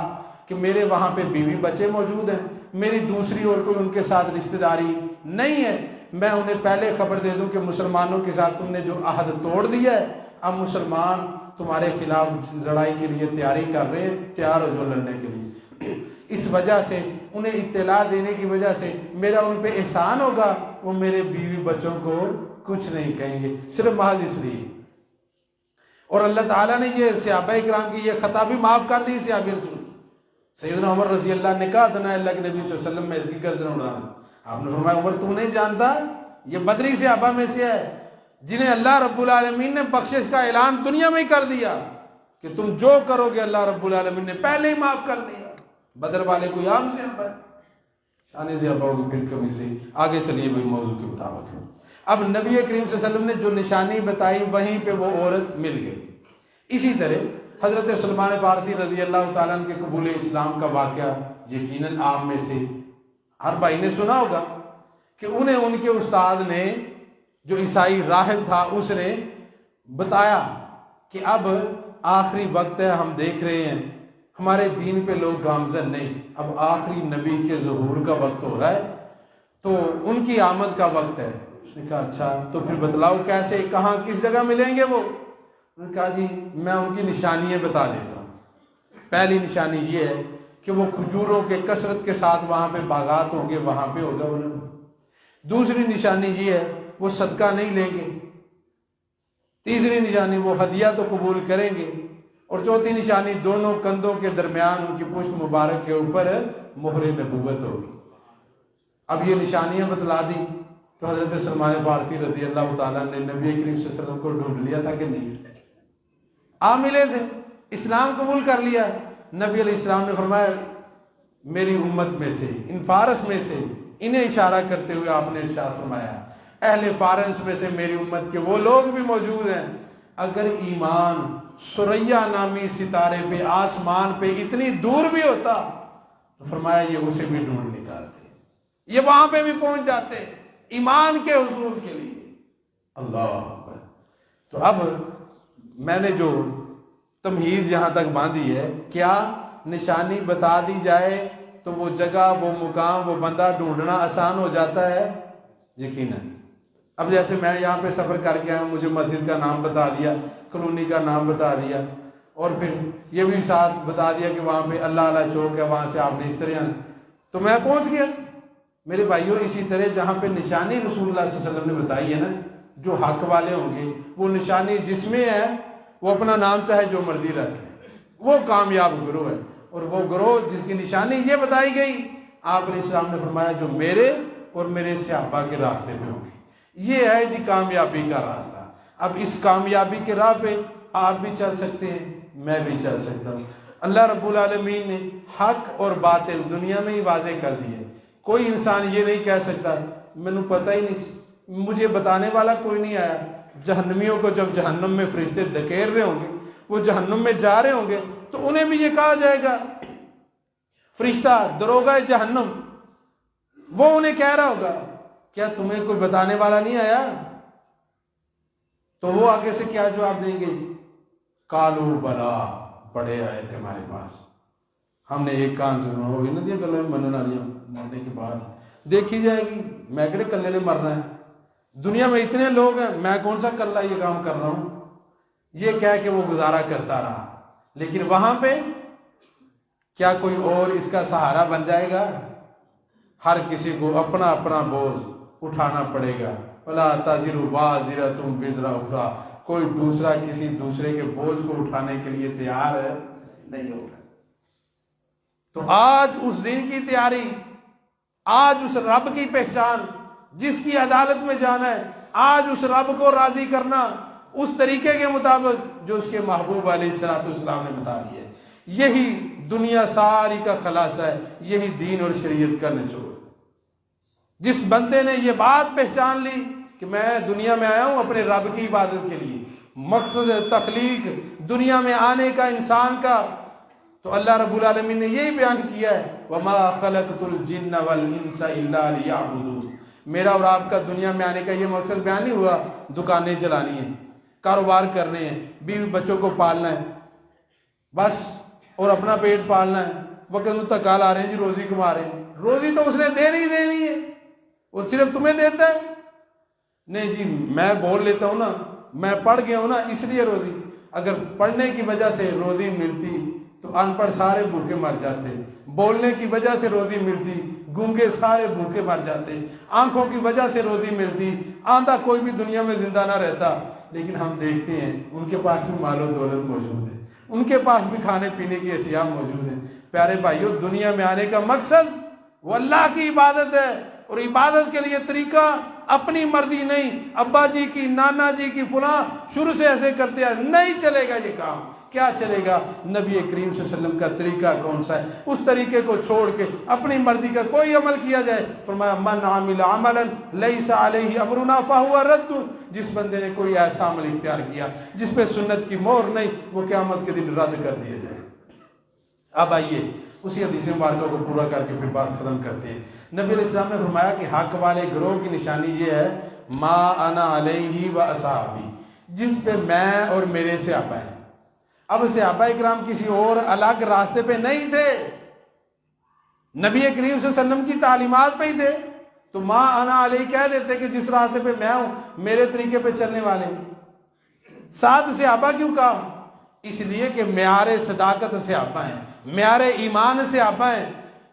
کہ میرے وہاں پہ بیوی بچے موجود ہیں، میری دوسری اور کوئی ان کے ساتھ رشتہ داری نہیں ہے، میں انہیں پہلے خبر دے دوں کہ مسلمانوں کے ساتھ تم نے جو عہد توڑ دیا ہے، اب مسلمان تمہارے خلاف لڑائی کے لیے تیاری کر رہے ہیں، تیار ہو جو لڑنے کے لیے۔ اس وجہ سے انہیں اطلاع دینے کی وجہ سے میرا ان پہ احسان ہوگا، وہ میرے بیوی بچوں کو کچھ نہیں کہیں گے، صرف محض اس لیے۔ اور اللہ تعالیٰ نے یہ صحابہ کرام کی یہ خطا بھی معاف کر دی صحابی رسول۔ سیدنا عمر رضی اللہ نے کہا تھا اللہ کے نبی صلی اللہ علیہ وسلم میں اس کی گردن اڑا، آپ نے فرمایا عمر تو نہیں جانتا یہ بدری صحابہ میں سے ہے جنہیں اللہ رب العالمین نے بخشش کا اعلان دنیا میں ہی کر دیا کہ تم جو کرو گے اللہ رب العالمین نے پہلے ہی معاف کر دیا۔ بدر والے کوئی عام صحابہ ہے، شان صحابہ کی پھر کمی سے آگے چلیے بھائی موضوع کے مطابق۔ اب نبی کریم صلی اللہ علیہ وسلم نے جو نشانی بتائی وہیں پہ وہ عورت مل گئی۔ اسی طرح حضرت سلمان فارسی رضی اللہ تعالیٰ عنہ کے قبول اسلام کا واقعہ یقیناً آپ میں سے ہر بھائی نے سنا ہوگا کہ انہیں ان کے استاد نے جو عیسائی راہب تھا اس نے بتایا کہ اب آخری وقت ہے، ہم دیکھ رہے ہیں ہمارے دین پہ لوگ گامزن نہیں، اب آخری نبی کے ظہور کا وقت ہو رہا ہے، تو ان کی آمد کا وقت ہے۔ اس نے کہا اچھا تو پھر بتلاؤ کیسے، کہاں، کس جگہ ملیں گے وہ؟ انہوں نے کہا جی میں ان کی نشانیاں بتا دیتا ہوں۔ پہلی نشانی یہ ہے کہ وہ کھجوروں کے کثرت کے ساتھ وہاں پہ باغات ہوں گے، وہاں پہ ہوگا وہ نبی۔ دوسری نشانی یہ ہے وہ صدقہ نہیں لیں گے۔ تیسری نشانی وہ ہدیہ تو قبول کریں گے، اور چوتھی نشانی دونوں کندھوں کے درمیان ان کی پشت مبارک کے اوپر مہر نبوت ہوگی۔ اب یہ نشانیاں بتلا دی تو حضرت سلمان فارسی رضی اللہ تعالیٰ نے نبی کریم صلی اللہ علیہ وسلم کو ڈھونڈ لیا تھا کہ نہیں، آ ملے تھے، اسلام قبول کر لیا۔ نبی علیہ السلام نے فرمایا میری امت میں سے، ان فارس میں سے، انہیں اشارہ کرتے ہوئے آپ نے ارشاد فرمایا اہل فارس میں سے میری امت کے وہ لوگ بھی موجود ہیں، اگر ایمان سریا نامی ستارے پہ آسمان پہ اتنی دور بھی ہوتا تو فرمایا یہ اسے بھی ڈھونڈ نکالتے، یہ وہاں پہ بھی پہنچ جاتے ایمان کے حصول کے لیے۔ اللہ اکبر۔ تو اب میں نے جو تمہید یہاں تک باندھی ہے، کیا نشانی بتا دی جائے تو وہ جگہ، وہ مقام، وہ بندہ ڈھونڈنا آسان ہو جاتا ہے؟ یقیناً۔ اب جیسے میں یہاں پہ سفر کر کے آیا ہوں، مجھے مسجد کا نام بتا دیا، کالونی کا نام بتا دیا، اور پھر یہ بھی ساتھ بتا دیا کہ وہاں پہ اللہ علیہ چوک ہے، وہاں سے آپ نے اس طرح آنا، تو میں پہنچ گیا۔ میرے بھائیوں اسی طرح جہاں پہ نشانی رسول اللہ صلی اللہ علیہ وسلم نے بتائی ہے نا، جو حق والے ہوں گے وہ نشانی جس میں ہے وہ اپنا نام چاہے جو مرضی رکھ لیں، وہ کامیاب گروہ ہے۔ اور وہ گروہ جس کی نشانی یہ بتائی گئی، آپ علیہ السلام نے فرمایا جو میرے اور میرے صحابہ کے راستے پہ ہوں گے، یہ ہے جی کامیابی کا راستہ۔ اب اس کامیابی کے راہ پہ آپ بھی چل سکتے ہیں، میں بھی چل سکتا ہوں۔ اللہ رب العالمین نے حق اور باطل دنیا میں ہی واضح کر دی ہے۔ کوئی انسان یہ نہیں کہہ سکتا مینوں پتہ ہی نہیں، مجھے بتانے والا کوئی نہیں آیا۔ جہنمیوں کو جب جہنم میں فرشتے دھکیل رہے ہوں گے، وہ جہنم میں جا رہے ہوں گے، تو انہیں بھی یہ کہا جائے گا، فرشتہ دروغہ جہنم، وہ انہیں کہہ رہا ہوگا کیا تمہیں کوئی بتانے والا نہیں آیا؟ تو وہ آگے سے کیا جواب دیں گے؟ کالو بلا، بڑے آئے تھے ہمارے پاس، ہم نے ایک کان سنا ہوئی نہ دیا گلے میں منن والی، مرنے کے بعد دیکھی جائے گی، میں کہڑے کلے نے مرنا ہے، دنیا میں اتنے لوگ ہیں، میں کون سا کلہ یہ کام کر رہا ہوں، یہ کہہ کے وہ گزارا کرتا رہا۔ لیکن وہاں پہ کیا کوئی اور اس کا سہارا بن جائے گا؟ ہر کسی کو اپنا اپنا بوجھ اٹھانا پڑے گا۔ وَلَا تَزِرُ وَازِرَةٌ وِزْرَ أُخْرَىٰ، کوئی دوسرا کسی دوسرے کے بوجھ کو اٹھانے کے لیے تیار نہیں ہوگا۔ تو آج اس دن کی تیاری، آج اس رب کی پہچان جس کی عدالت میں جانا ہے، آج اس رب کو راضی کرنا اس طریقے کے مطابق جو اس کے محبوب علیہ السلام نے بتا دیا ہے۔ یہی دنیا ساری کا خلاصہ ہے، یہی دین اور شریعت کا نچوڑ۔ جس بندے نے یہ بات پہچان لی کہ میں دنیا میں آیا ہوں اپنے رب کی عبادت کے لیے، مقصد تخلیق دنیا میں آنے کا انسان کا، تو اللہ رب العالمین نے یہی بیان کیا ہے وَمَا خَلَقْتُ الْجِنَّ وَالْإِنسَ إِلَّا لِيَعْبُدُونِ۔ میرا اور آپ کا دنیا میں آنے کا یہ مقصد بیان نہیں ہوا دکانیں چلانی ہیں، کاروبار کرنے ہیں، بیوی بچوں کو پالنا ہے بس، اور اپنا پیٹ پالنا ہے، وقت متقال آ رہے ہیں جی روزی کما رہے ہیں۔ روزی تو اس نے دینی ہے، وہ صرف تمہیں دیتا ہے؟ نہیں جی میں بول لیتا ہوں نا، میں پڑھ گیا ہوں نا اس لیے روزی۔ اگر پڑھنے کی وجہ سے روزی ملتی تو ان پڑھ سارے بھوکے مر جاتے، بولنے کی وجہ سے روزی ملتی گونگے سارے بھوکے مر جاتے، آنکھوں کی وجہ سے روزی ملتی آندھا کوئی بھی دنیا میں زندہ نہ رہتا۔ لیکن ہم دیکھتے ہیں ان کے پاس بھی مال و دولت موجود ہے، ان کے پاس بھی کھانے پینے کی اشیاء موجود ہیں۔ پیارے بھائیو، دنیا میں آنے کا مقصد وہ اللہ کی عبادت ہے، اور عبادت کے لیے طریقہ اپنی مرضی نہیں، ابا جی کی نانا جی کی فلاں شروع سے ایسے کرتے ہیں، نہیں چلے گا یہ کام۔ کیا چلے گا؟ نبی کریم صلی اللہ علیہ وسلم کا طریقہ کون سا ہے، اس طریقے کو چھوڑ کے اپنی مرضی کا کوئی عمل کیا جائے۔ فرمایا من عمل عملا لیس علیہ امرنا فہو رد۔ جس بندے نے کوئی ایسا عمل اختیار کیا جس پہ سنت کی مہر نہیں، وہ قیامت کے دن رد کر دیا جائے۔ اب آئیے اسی حدیث مبارکہ کو پورا کر کے پھر بات ختم کرتے ہیں۔ نبی علیہ السلام نے فرمایا کہ حق والے گروہ کی نشانی یہ ہے ما انا علیہ و اصحابی، جس پہ میں اور میرے صحابہ ہیں۔ اب صحابہ اکرام کسی اور الگ راستے پہ نہیں تھے، نبی کریم صلی اللہ علیہ وسلم کی تعلیمات پہ ہی تھے، تو ما انا علیہ کہہ دیتے کہ جس راستے پہ میں ہوں میرے طریقے پہ چلنے والے ہیں۔ ساتھ صحابہ کیوں کہا؟ اس لیے کہ معیار صداقت صحابہ ہیں، معیار ایمان صحابہ ہیں۔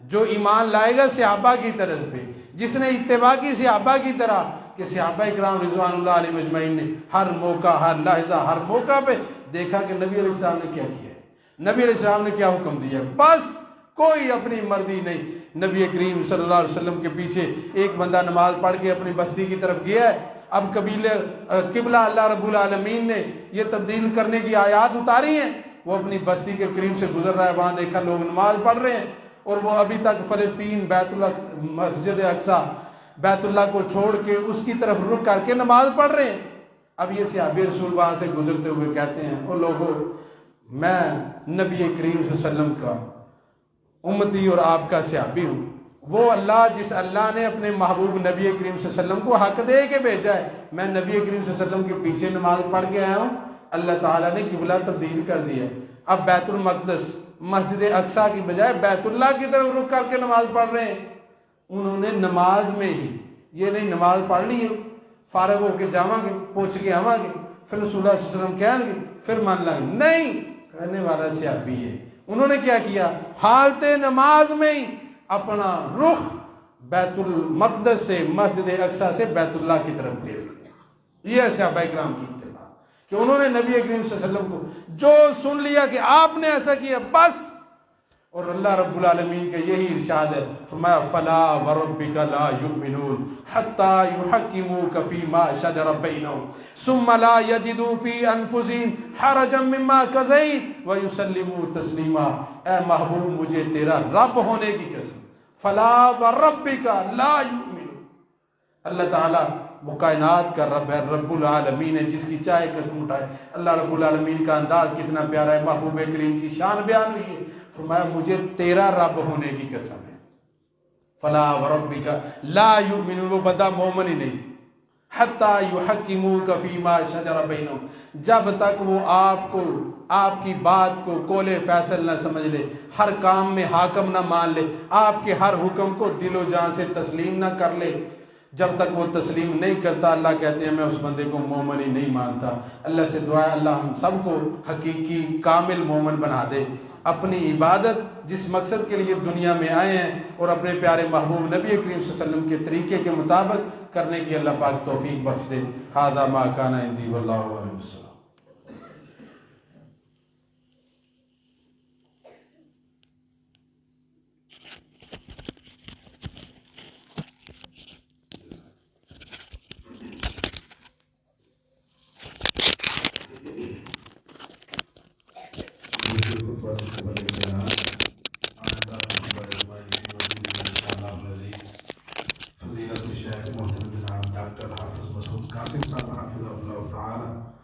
جو ایمان لائے گا صحابہ کی طرز پہ، جس نے اتباع کی صحابہ کی طرح، کہ صحابہ اکرام رضوان اللہ علیہ مجمعین نے ہر موقع، ہر لحظہ، ہر موقع پہ دیکھا کہ نبی علیہ السلام نے کیا کیا ہے، نبی علیہ السلام نے کیا حکم دیا ہے، بس کوئی اپنی مرضی نہیں۔ نبی کریم صلی اللہ علیہ وسلم کے پیچھے ایک بندہ نماز پڑھ کے اپنی بستی کی طرف گیا ہے، اب قبلہ اللہ رب العالمین نے یہ تبدیل کرنے کی آیات اتاری ہیں، وہ اپنی بستی کے قریب سے گزر رہا ہے، وہاں دیکھا لوگ نماز پڑھ رہے ہیں، اور وہ ابھی تک فلسطین بیت اللہ مسجد اقصی بیت اللہ کو چھوڑ کے اس کی طرف رخ کر کے نماز پڑھ رہے ہیں۔ اب یہ صحابی رسول وہاں سے گزرتے ہوئے کہتے ہیں او لوگوں، میں نبی کریم صلی اللہ علیہ وسلم کا امتی اور آپ کا صحابی ہوں، وہ اللہ جس اللہ نے اپنے محبوب نبی کریم صلی اللہ علیہ وسلم کو حق دے کے بھیجا ہے، میں نبی کریم صلی اللہ علیہ وسلم کے پیچھے نماز پڑھ کے آیا ہوں، اللہ تعالیٰ نے قبلہ تبدیل کر دیا ہے، اب بیت المقدس مسجد اقصی کی بجائے بیت اللہ کی طرف رخ کر کے نماز پڑھ رہے ہیں۔ انہوں نے نماز میں ہی یہ نہیں نماز پڑھ لی ہے، فارغ ہو کے جاواں گے، پوچھ کے آواں گے، پھر رسول اللہ صلی اللہ علیہ وسلم کہیں گے پھر مان لیں گے، نہیں، کہنے والا صحابی ہے۔ انہوں نے کیا کیا؟ حالت نماز میں ہی اپنا رخ بیت المقدس سے مسجد اقصی سے بیت اللہ کی طرف لے گئے۔ یہ ہے صحابہ کرام کی اتباع، کہ انہوں نے نبی کریم صلی اللہ علیہ وسلم کو جو سن لیا کہ آپ نے ایسا کیا بس، اور اللہ رب العالمین کا یہی ارشاد ہے، فرمایا فلا وربک لا یؤمنون حتی یحکموک فیما شجر بینہم ثم لا یجدوا فی انفسہم حرجا مما قضیت ویسلموا تسلیما۔ اے محبوب مجھے تیرا رب ہونے کی قسم، فلا وربک لا یؤمنون، اللہ تعالیٰ وہ کائنات کا رب ہے، رب العالمین ہے، جس کی چاہے قسم اٹھائے۔ اللہ رب العالمین کا انداز کتنا پیارا ہے، محبوب کریم کی شان بیان ہوئی ہے، فرمایا مجھے تیرا رب ہونے کی قسم ہے، فلا وربک لا یؤمنون، وہ بندہ مومن ہی نہیں، حتی یحکموک فیما شجر بینہم، جب تک وہ آپ کو، آپ کی بات کو قول فیصل نہ سمجھ لے، ہر کام میں حاکم نہ مان لے، آپ کے ہر حکم کو دل و جان سے تسلیم نہ کر لے، جب تک وہ تسلیم نہیں کرتا اللہ کہتے ہیں میں اس بندے کو مومن ہی نہیں مانتا۔ اللہ سے دعا ہے اللہ ہم سب کو حقیقی کامل مومن بنا دے، اپنی عبادت جس مقصد کے لیے دنیا میں آئے ہیں اور اپنے پیارے محبوب نبی کریم صلی اللہ علیہ وسلم کے طریقے کے مطابق کرنے کی اللہ پاک توفیق بخش دے. ھذا ما کان عندی واللہ اعلم بالصواب. فضیلت الشیخ محترم جناب ڈاکٹر حافظ مسعود قاسم صاحب حافظہ اللہ تعالی